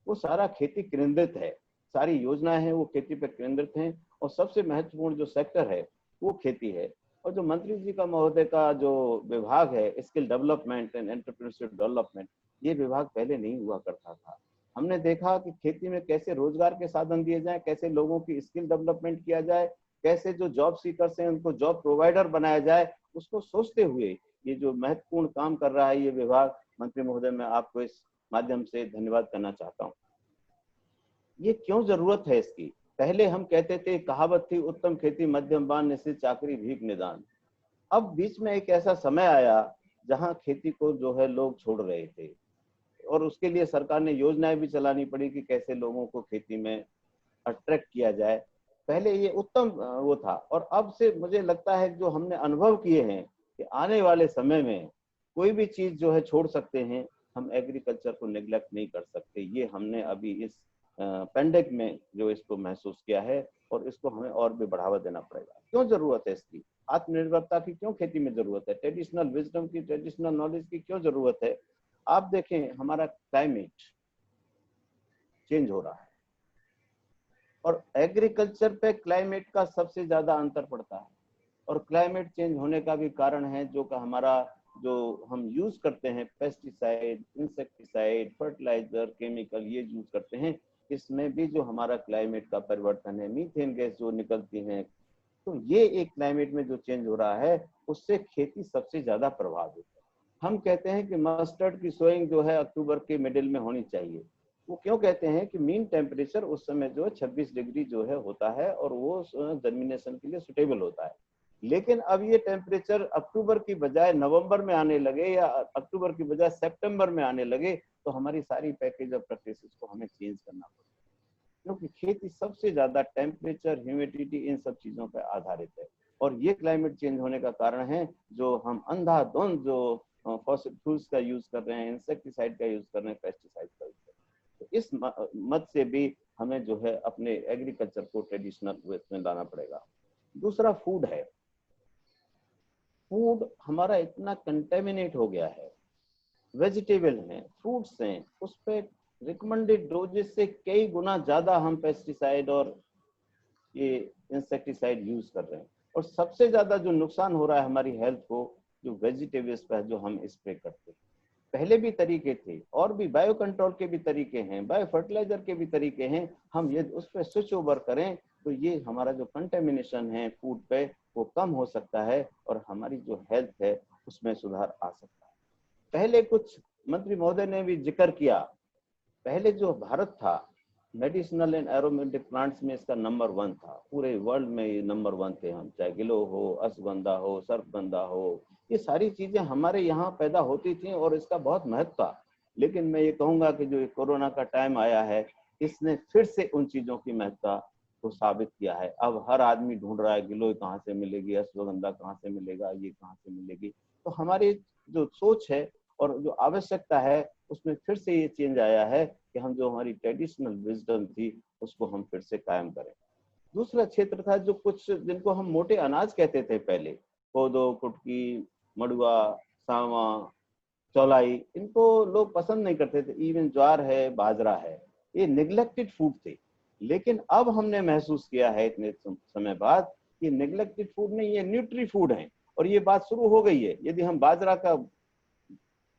वो सारा खेती केंद्रित है, सारी योजनाएं हैं वो खेती पर केंद्रित हैं, और सबसे महत्वपूर्ण जो सेक्टर है वो खेती है। और जो मंत्री जी का महोदय का जो विभाग है skill development and entrepreneurship development, ये विभाग पहले नहीं हुआ करता था। हमने देखा कि खेती में कैसे रोजगार के साधन दिए जाए, कैसे लोगों की स्किल डेवलपमेंट किया जाए, कैसे जो जॉब सीकर्स हैं उनको जॉब प्रोवाइडर बनाया जाए, उसको सोचते हुए ये जो महत्वपूर्ण काम कर रहा है ये विभाग। मंत्री महोदय, मैं आपको इस माध्यम से धन्यवाद करना चाहता हूँ। ये क्यों जरूरत है इसकी? पहले हम कहते थे, कहावत थी, उत्तम खेती मध्यम बान निश्चित चाकरी भीख निदान। अब बीच में एक ऐसा समय आया जहां खेती को जो है लोग छोड़ रहे थे, और उसके लिए सरकार ने योजनाएं भी चलानी पड़ी कि कैसे लोगों को खेती में अट्रैक्ट किया जाए। पहले ये उत्तम वो था, और अब से मुझे लगता है जो हमने अनुभव किए हैं कि आने वाले समय में कोई भी चीज जो है छोड़ सकते हैं, हम एग्रीकल्चर को नेग्लेक्ट नहीं कर सकते। ये हमने अभी इस पेंडेमिक में जो इसको महसूस किया है, और इसको हमें और भी बढ़ावा देना पड़ेगा। क्यों जरूरत है इसकी? आत्मनिर्भरता की क्यों खेती में जरूरत है? ट्रेडिशनल विजडम की, ट्रेडिशनल नॉलेज की क्यों जरूरत है? आप देखें, हमारा क्लाइमेट चेंज हो रहा है, और एग्रीकल्चर पे क्लाइमेट का सबसे ज्यादा असर पड़ता है। और क्लाइमेट चेंज होने का भी कारण है जो कि हमारा जो हम यूज करते हैं पेस्टिसाइड, इंसेक्टिसाइड, फर्टिलाइजर, केमिकल, ये यूज करते हैं, इसमें भी जो हमारा क्लाइमेट का परिवर्तन है, मीथेन गैस जो निकलती है, तो ये एक क्लाइमेट में जो चेंज हो रहा है उससे खेती सबसे ज्यादा प्रभावित है। हम कहते हैं कि मस्टर्ड की सोइंग जो है अक्टूबर के मिडिल में होनी चाहिए। वो क्यों कहते हैं कि मीन टेम्परेचर उस समय जो है 26 डिग्री जो है होता है, और वो जर्मिनेशन के लिए सुटेबल होता है। लेकिन अब ये टेम्परेचर अक्टूबर की बजाय नवंबर में आने लगे, या अक्टूबर की बजाय सितंबर में आने लगे, तो हमारी सारी पैकेज ऑफ प्रैक्टिसेस को हमें चेंज करना पड़ेगा, क्योंकि खेती सबसे ज्यादा टेम्परेचर, ह्यूमिडिटी, इन सब चीजों पर आधारित है। और ये क्लाइमेट चेंज होने का कारण है जो हम अंधाधुंध जो फॉसिल फ्यूल्स का यूज कर रहे हैं, इंसेक्टिसाइड का यूज कर रहे हैं, पेस्टिसाइड का यूज कर रहे हैं। तो इस मत से भी हमें जो है अपने एग्रीकल्चर को ट्रेडिशनल वे में लाना पड़ेगा। दूसरा फूड है। फूड हमारा इतना कंटेमिनेट हो गया है, वेजिटेबल हैं, फ्रूट्स हैं, उस पर रिकमेंडेड डोजेस से कई गुना ज्यादा हम पेस्टिसाइड और ये इंसेक्टिसाइड यूज कर रहे हैं। और सबसे ज्यादा जो नुकसान हो रहा है हमारी हेल्थ को, जो वेजिटेबल्स पर जो हम स्प्रे करते हैं। पहले भी तरीके थे, और भी बायो कंट्रोल के भी तरीके हैं, बायो फर्टिलाइजर के भी तरीके हैं। हम ये उस पर स्विच ओवर करें तो ये हमारा जो कंटेमिनेशन है फूड पे वो कम हो सकता है, और हमारी जो हेल्थ है उसमें सुधार आ सकता है। पहले कुछ मंत्री महोदय ने भी जिक्र किया, पहले जो भारत था मेडिसिनल एंड एरोमेटिक प्लांट्स में इसका नंबर 1 था, पूरे वर्ल्ड में ये नंबर 1 थे हम, चाहे गिलो हो, अश्वगंधा हो, सर्पगंधा हो, ये सारी चीजें हमारे यहाँ पैदा होती थी और इसका बहुत महत्व था। लेकिन मैं ये कहूंगा कि जो कोरोना का टाइम आया है, इसने फिर से उन चीजों की महत्ता को साबित किया है। अब हर आदमी ढूंढ रहा है गिलोय कहाँ से मिलेगी, अश्वगंधा कहाँ से मिलेगा, ये कहाँ से मिलेगी। तो हमारी जो सोच है और जो आवश्यकता है उसमें फिर से ये चेंज आया है कि हम जो हमारी ट्रेडिशनल विजडम थी उसको हम फिर से कायम करें। दूसरा क्षेत्र था जो कुछ जिनको हम मोटे अनाज कहते थे पहले, कोदो, कुटकी, मड़ुआ, सावा, चौलाई, इनको लोग पसंद नहीं करते थे। इवन ज्वार है, बाजरा है, ये निग्लेक्टेड फूड थे। लेकिन अब हमने महसूस किया है इतने समय बाद कि निग्लेक्टेड फूड नहीं, ये न्यूट्री फूड है। और ये बात शुरू हो गई है, यदि हम बाजरा का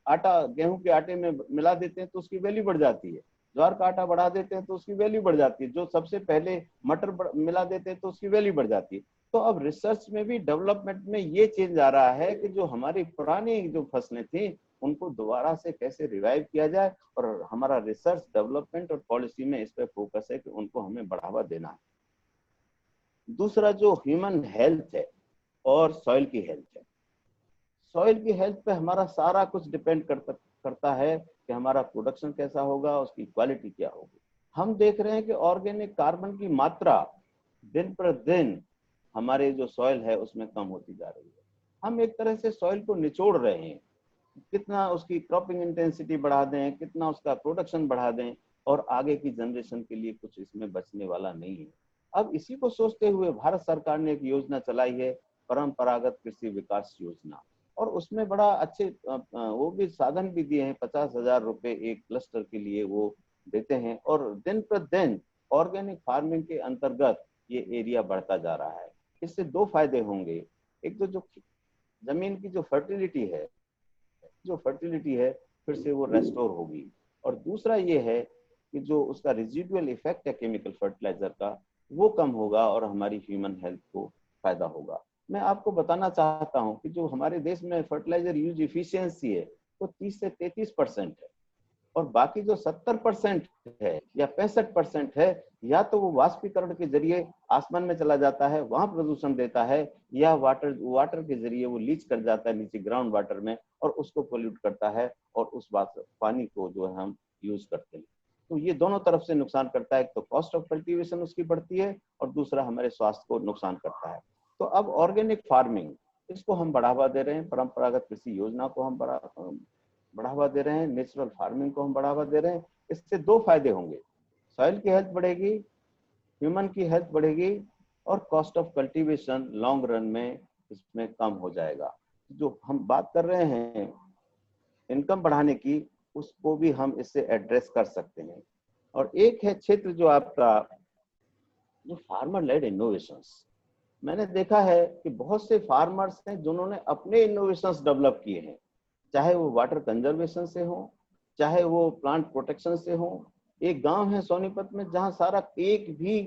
आटा गेहूं के आटे में मिला देते हैं तो उसकी वैल्यू बढ़ जाती है, ज्वार का आटा बढ़ा देते हैं तो उसकी वैल्यू बढ़ जाती है, जो सबसे पहले मटर मिला देते हैं तो उसकी वैल्यू बढ़ जाती है। तो अब रिसर्च में भी, डेवलपमेंट में ये चेंज आ रहा है कि जो हमारी पुरानी जो फसलें थी उनको दोबारा से कैसे रिवाइव किया जाए, और हमारा रिसर्च, डेवलपमेंट और पॉलिसी में इस पर फोकस है कि उनको हमें बढ़ावा देना है। दूसरा जो ह्यूमन हेल्थ है और सॉइल की हेल्थ है। सॉइल की हेल्थ पे हमारा सारा कुछ डिपेंड करता है कि हमारा प्रोडक्शन कैसा होगा, उसकी क्वालिटी क्या होगी। हम देख रहे हैं कि ऑर्गेनिक कार्बन की मात्रा दिन पर दिन हमारे जो सॉइल है उसमें कम होती जा रही है। हम एक तरह से सॉइल को निचोड़ रहे हैं, कितना उसकी क्रॉपिंग इंटेंसिटी बढ़ा दें, कितना उसका प्रोडक्शन बढ़ा दें, और आगे की जनरेशन के लिए कुछ इसमें बचने वाला नहीं है। अब इसी को सोचते हुए भारत सरकार ने एक योजना चलाई है, परंपरागत कृषि विकास योजना, और उसमें बड़ा अच्छे वो भी साधन भी दिए हैं। 50,000 रुपए एक क्लस्टर के लिए वो देते हैं, और दिन प्रतिदिन ऑर्गेनिक फार्मिंग के अंतर्गत ये एरिया बढ़ता जा रहा है। इससे 2 फायदे होंगे। एक तो जो जमीन की जो फर्टिलिटी है फिर से वो रेस्टोर होगी, और दूसरा ये है कि जो उसका रेजिडुअल इफेक्ट है केमिकल फर्टिलाइजर का वो कम होगा, और हमारी ह्यूमन हेल्थ को फायदा होगा। मैं आपको बताना चाहता हूं कि जो हमारे देश में फर्टिलाइजर यूज इफिशियंसी है वो 30 से 33% है। और बाकी जो 70% है या 65% है, या तो वो वाष्पीकरण के जरिए आसमान में चला जाता है, वहां प्रदूषण देता है, या वाटर के जरिए वो लीच कर जाता है नीचे ग्राउंड वाटर में और उसको पोल्यूट करता है और उस पानी को जो है हम यूज करते हैं। तो ये दोनों तरफ से नुकसान करता है। एक तो कॉस्ट ऑफ कल्टीवेशन उसकी बढ़ती है और दूसरा हमारे स्वास्थ्य को नुकसान करता है। तो अब ऑर्गेनिक फार्मिंग, इसको हम बढ़ावा दे रहे हैं, परंपरागत कृषि योजना को हम बढ़ावा दे रहे हैं, नेचुरल फार्मिंग को हम बढ़ावा दे रहे हैं। इससे दो फायदे होंगे, सॉइल की हेल्थ बढ़ेगी, ह्यूमन की हेल्थ बढ़ेगी और cost of cultivation long run में इसमें कम हो जाएगा। जो हम बात कर रहे हैं इनकम बढ़ाने की, उसको भी हम इससे एड्रेस कर सकते हैं। और एक है क्षेत्र जो आपका जो फार्मर लेड इनोवेशंस, मैंने देखा है कि बहुत से फार्मर्स हैं जिन्होंने अपने इनोवेशंस डेवलप किए हैं, चाहे वो वाटर कंजर्वेशन से हो, चाहे वो प्लांट प्रोटेक्शन से हो। एक गांव है सोनीपत में जहां सारा एक भी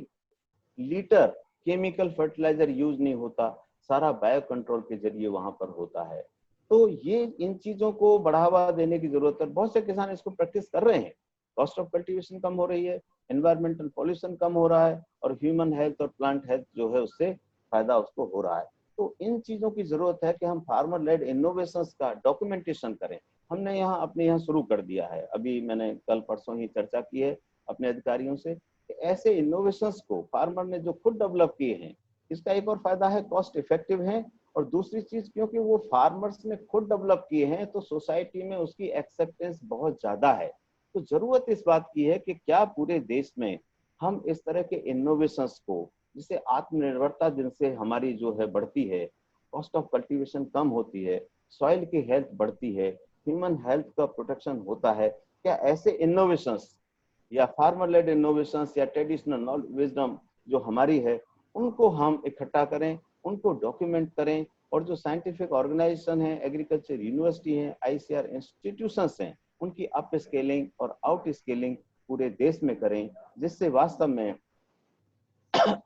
लीटर केमिकल फर्टिलाइजर यूज नहीं होता, सारा बायो कंट्रोल के जरिए वहां पर होता है। तो ये इन चीजों को बढ़ावा देने की जरूरत है। बहुत से किसान इसको प्रैक्टिस कर रहे हैं, कॉस्ट ऑफ कल्टीवेशन कम हो रही है, एनवायरमेंटल पॉल्यूशन कम हो रहा है और ह्यूमन हेल्थ और प्लांट हेल्थ जो है उससे फायदा उसको हो रहा है। तो इन चीजों की जरूरत है कि हम फार्मर लेड इनोवेशंस का डॉक्यूमेंटेशन करें। हमने अपने यहाँ शुरू कर दिया है, अभी मैंने कल परसों ही चर्चा की है अपने अधिकारियों से कि ऐसे इनोवेशंस को फार्मर ने जो खुद डेवलप किए हैं, इसका एक और फायदा है कॉस्ट इफेक्टिव है, और दूसरी चीज क्योंकि वो फार्मर्स ने खुद डेवलप किए हैं तो सोसाइटी में उसकी एक्सेप्टेंस बहुत ज्यादा है। तो जरूरत इस बात की है कि क्या पूरे देश में हम इस तरह के इनोवेशंस को, जिससे आत्मनिर्भरता जिनसे हमारी जो है बढ़ती है, कॉस्ट ऑफ कल्टीवेशन कम होती है, सॉइल की हेल्थ बढ़ती है, ह्यूमन हेल्थ का प्रोटेक्शन होता है, क्या ऐसे इनोवेशंस या फार्मर लेड इनोवेशंस या ट्रेडिशनल विजडम जो हमारी है उनको हम इकट्ठा करें, उनको डॉक्यूमेंट करें, और जो साइंटिफिक ऑर्गेनाइजेशन है, एग्रीकल्चर यूनिवर्सिटी है, ICR इंस्टीट्यूशंस हैं, उनकी अप स्केलिंग और आउट स्केलिंग पूरे देश में करें, जिससे वास्तव में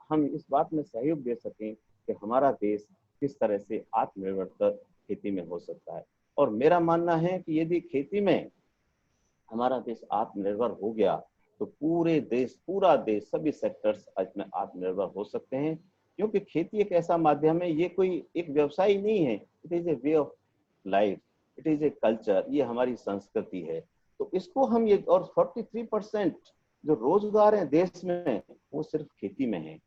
हम इस बात में सहयोग दे सकें कि हमारा देश किस तरह से आत्मनिर्भर खेती में हो सकता है। और मेरा मानना है कि यदि खेती में हमारा देश आत्मनिर्भर हो गया तो पूरा देश सभी सेक्टर्स में आत्मनिर्भर हो सकते हैं, क्योंकि खेती एक ऐसा माध्यम है, ये कोई एक व्यवसाय नहीं है, it is a way of life, it is a culture, ये हमारी संस्कृति है। तो इसको हम ये, और 43% जो रोजगार है देश में वो सिर्फ खेती में है।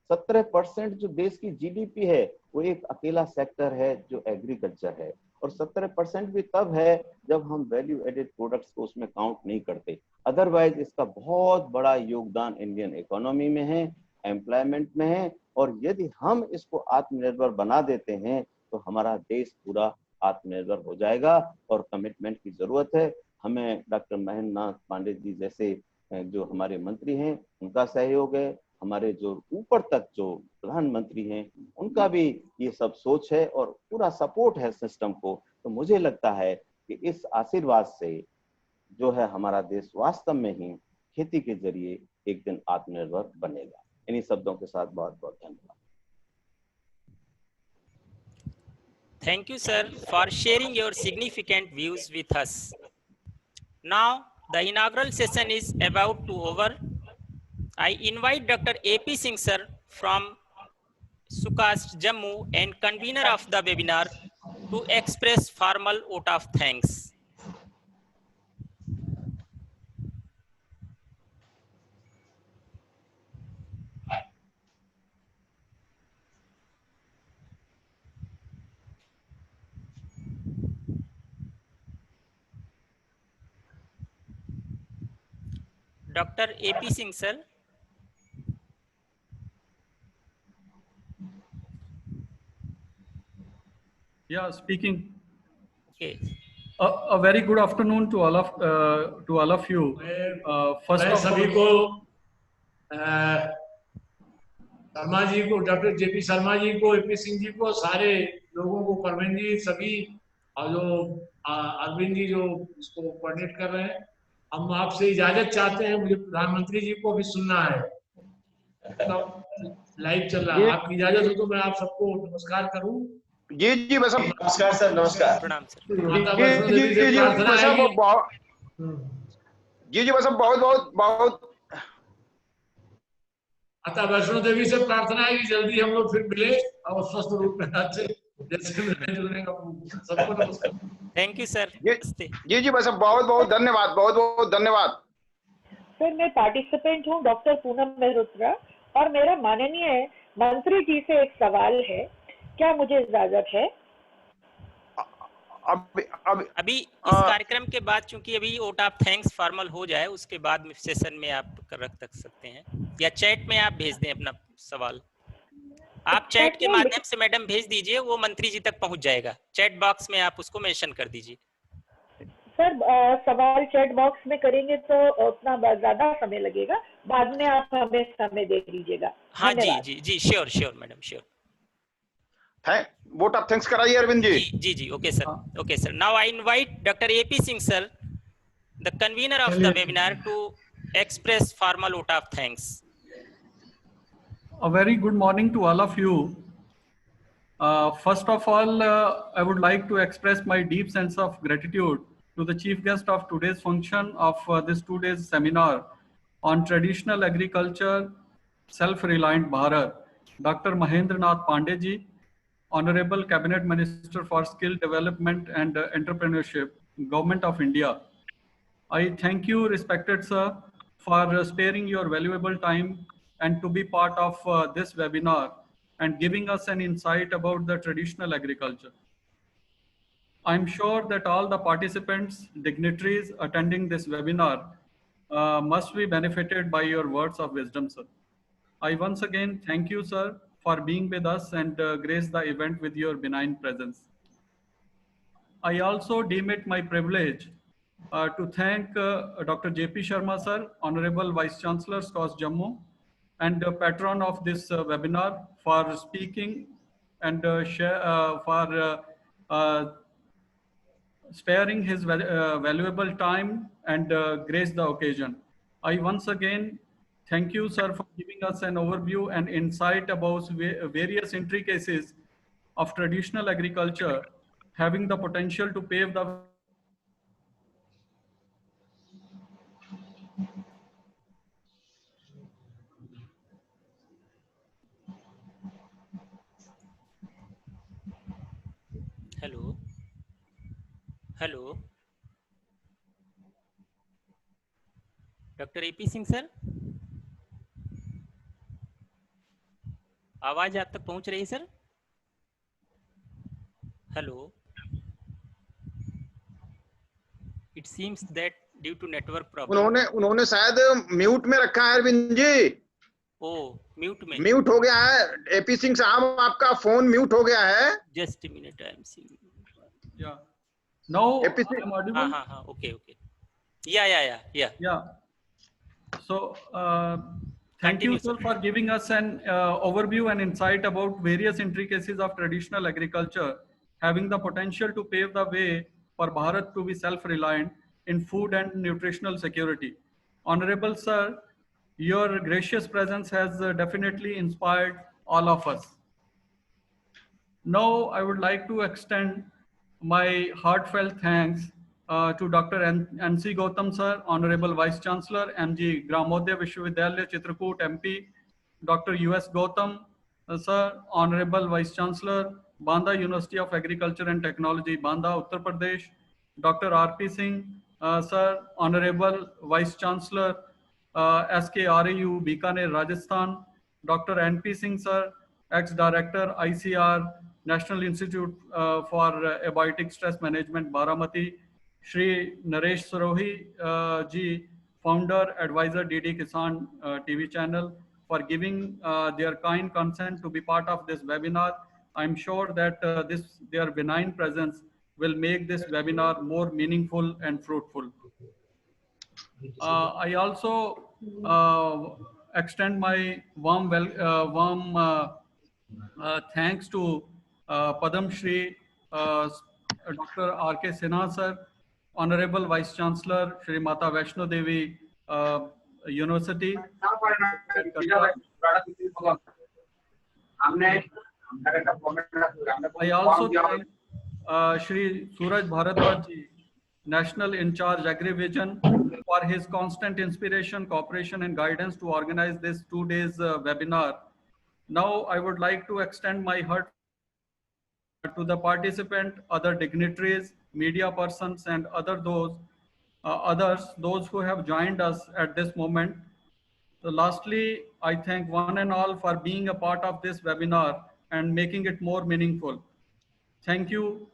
17% जो देश की GDP है वो एक अकेला सेक्टर है जो एग्रीकल्चर है, और 17% भी तब है जब हम वैल्यू एडेड प्रोडक्ट्स को उसमें काउंट नहीं करते। अदरवाइज इसका बहुत बड़ा योगदान इंडियन इकोनॉमी में है, एम्प्लॉयमेंट में है, और यदि हम इसको आत्मनिर्भर बना देते हैं तो हमारा देश पूरा आत्मनिर्भर हो जाएगा। और कमिटमेंट की जरूरत है हमें। डॉक्टर महेंद्र नाथ पांडे जी जैसे जो हमारे मंत्री हैं उनका सहयोग है, हमारे जो ऊपर तक जो प्रधानमंत्री हैं उनका भी ये सब सोच है और पूरा सपोर्ट है सिस्टम को। तो मुझे लगता है कि इस आशीर्वाद से जो है हमारा देश वास्तव में ही खेती के जरिए एक दिन आत्मनिर्भर बनेगा। इन्हीं शब्दों के साथ बहुत बहुत धन्यवाद। Thank you, sir, for sharing your significant views with us. Now, the inaugural session is about to over. I invite Dr. AP Singh, sir, from Sukast, Jammu, and convener of the webinar, to express formal vote of thanks. Dr. AP Singh, sir. Yeah, speaking. Okay. A very good afternoon to all of you. First मैं of सभी all, को शर्मा जी को, doctor JP Sharma ji को, AP Singh ji को, सारे लोगों को, परवीन जी, सभी, और जो अरविंद जी जो इसको कोऑर्डिनेट कर रहे हैं, हम आपसे इजाजत चाहते हैं। मुझे प्रधानमंत्री जी को भी सुनना है, लाइव चल रहा है। आपकी इजाजत हो तो मैं आप सबको नमस्कार करूं। जी बस नमस्कार सर, नमस्कार। प्रणाम सर। माता वैष्णो देवी से प्रार्थना है कि जी जी भाई साहब, बहुत बहुत बहुत माता वैष्णो देवी से प्रार्थना है कि जल्दी हम लोग फिर मिले और स्वस्थ रूप में अच्छे जैसे मिलने जुलने का। सबको नमस्कार। Thank you sir. जी नमस्ते। जी जी भाई साहब, बहुत बहुत धन्यवाद, बहुत बहुत धन्यवाद। सर मैं पार्टिसिपेंट हूँ डॉक्टर पूनम मेहरोत्रा और मेरा माननीय मंत्री जी से एक सवाल है, क्या मुझे इजाजत है? अब अभी इस कार्यक्रम के बाद, चूंकि अभी वोट ऑफ थैंक्स फॉर्मल हो जाए, उसके बाद में सेशन में आप रख सकते हैं या चैट में आप भेज दें अपना सवाल। आप चैट के माध्यम से मैडम भेज दीजिए, वो मंत्री जी तक पहुंच जाएगा। चैट बॉक्स में आप उसको मेंशन कर दीजिए। सर सवाल चैट बॉक्स में करेंगे तो उतना ज्यादा समय लगेगा, बाद में आप हमें समय दे दीजिएगा। हाँ जी जी जी, sure sure madam, sure. Vote of thanks कराइए अरविंद जी। जी जी, okay sir, okay sir. Now I invite doctor AP Singh sir, the convener of the webinar, to express formal vote of thanks. A very good morning to all of you. First of all, I would like to express my deep sense of gratitude to the chief guest of today's function of this 2 days seminar on traditional agriculture, self-reliant Bharat, Dr. Mahendra Nath Pandey ji, Honorable Cabinet Minister for Skill Development and Entrepreneurship, Government of India. I thank you, respected sir, for sparing your valuable time and to be part of this webinar and giving us an insight about the traditional agriculture. I'm sure that all the participants, dignitaries attending this webinar must be benefited by your words of wisdom, sir. I once again thank you, sir, for being with us and grace the event with your benign presence. I also deem it my privilege to thank Dr. J.P. Sharma, sir, Honorable Vice Chancellor, SCOS Jammu, and patron of this webinar for speaking and sparing his valuable time and grace the occasion. I once again thank you, sir, for giving us an overview and insight about various intricacies of traditional agriculture, having the potential to pave the hello hello, doctor AP Singh sir, आवाज आप तक पहुंच रही है सर? Hello, it seems that due to network problem उन्होंने शायद mute में रखा है अरविंद जी। ओ, म्यूट में म्यूट हो गया है। AP सिंह साहब, आपका फोन म्यूट हो गया है। Just a minute, I am seeing. Yeah. Now AP Singh. I'm audible. हाँ, okay. Yeah. So thank you, sir, for giving us an overview and insight about various intricacies of traditional agriculture, having the potential to pave the way for Bharat to be self-reliant in food and nutritional security. Honorable sir, your gracious presence has definitely inspired all of us. Now, I would like to extend my heartfelt thanks to Dr. N.C. Gautam sir, Honorable Vice Chancellor, MG Gramodaya Vishwavidyalaya, Chitrakoot, MP, Dr. U.S. Gautam sir, Honorable Vice Chancellor, Banda University of Agriculture and Technology, Banda, Uttar Pradesh, Dr. R.P. Singh sir, Honorable Vice Chancellor, SKRAU, Bikaner, Rajasthan, Dr. N.P. Singh sir, ex-director ICR, National Institute for Abiotic Stress Management, Baramati, Shri Naresh Sarohi ji, founder, advisor, DD Kisan TV channel, for giving their kind consent to be part of this webinar. I'm sure that their benign presence will make this webinar more meaningful and fruitful. I also extend my warm thanks to Padam Shri Dr. R.K. Sinha sir, Honorable Vice Chancellor Shri Mata Vaishno Devi University. I also thank Shri Suraj Bharadwaj ji, National In Charge AgriVision, for his constant inspiration, cooperation, and guidance to organize this 2 days webinar. Now, I would like to extend my heart to the participant, other dignitaries, media persons, and others, those who have joined us at this moment. So lastly, I thank one and all for being a part of this webinar and making it more meaningful. Thank you.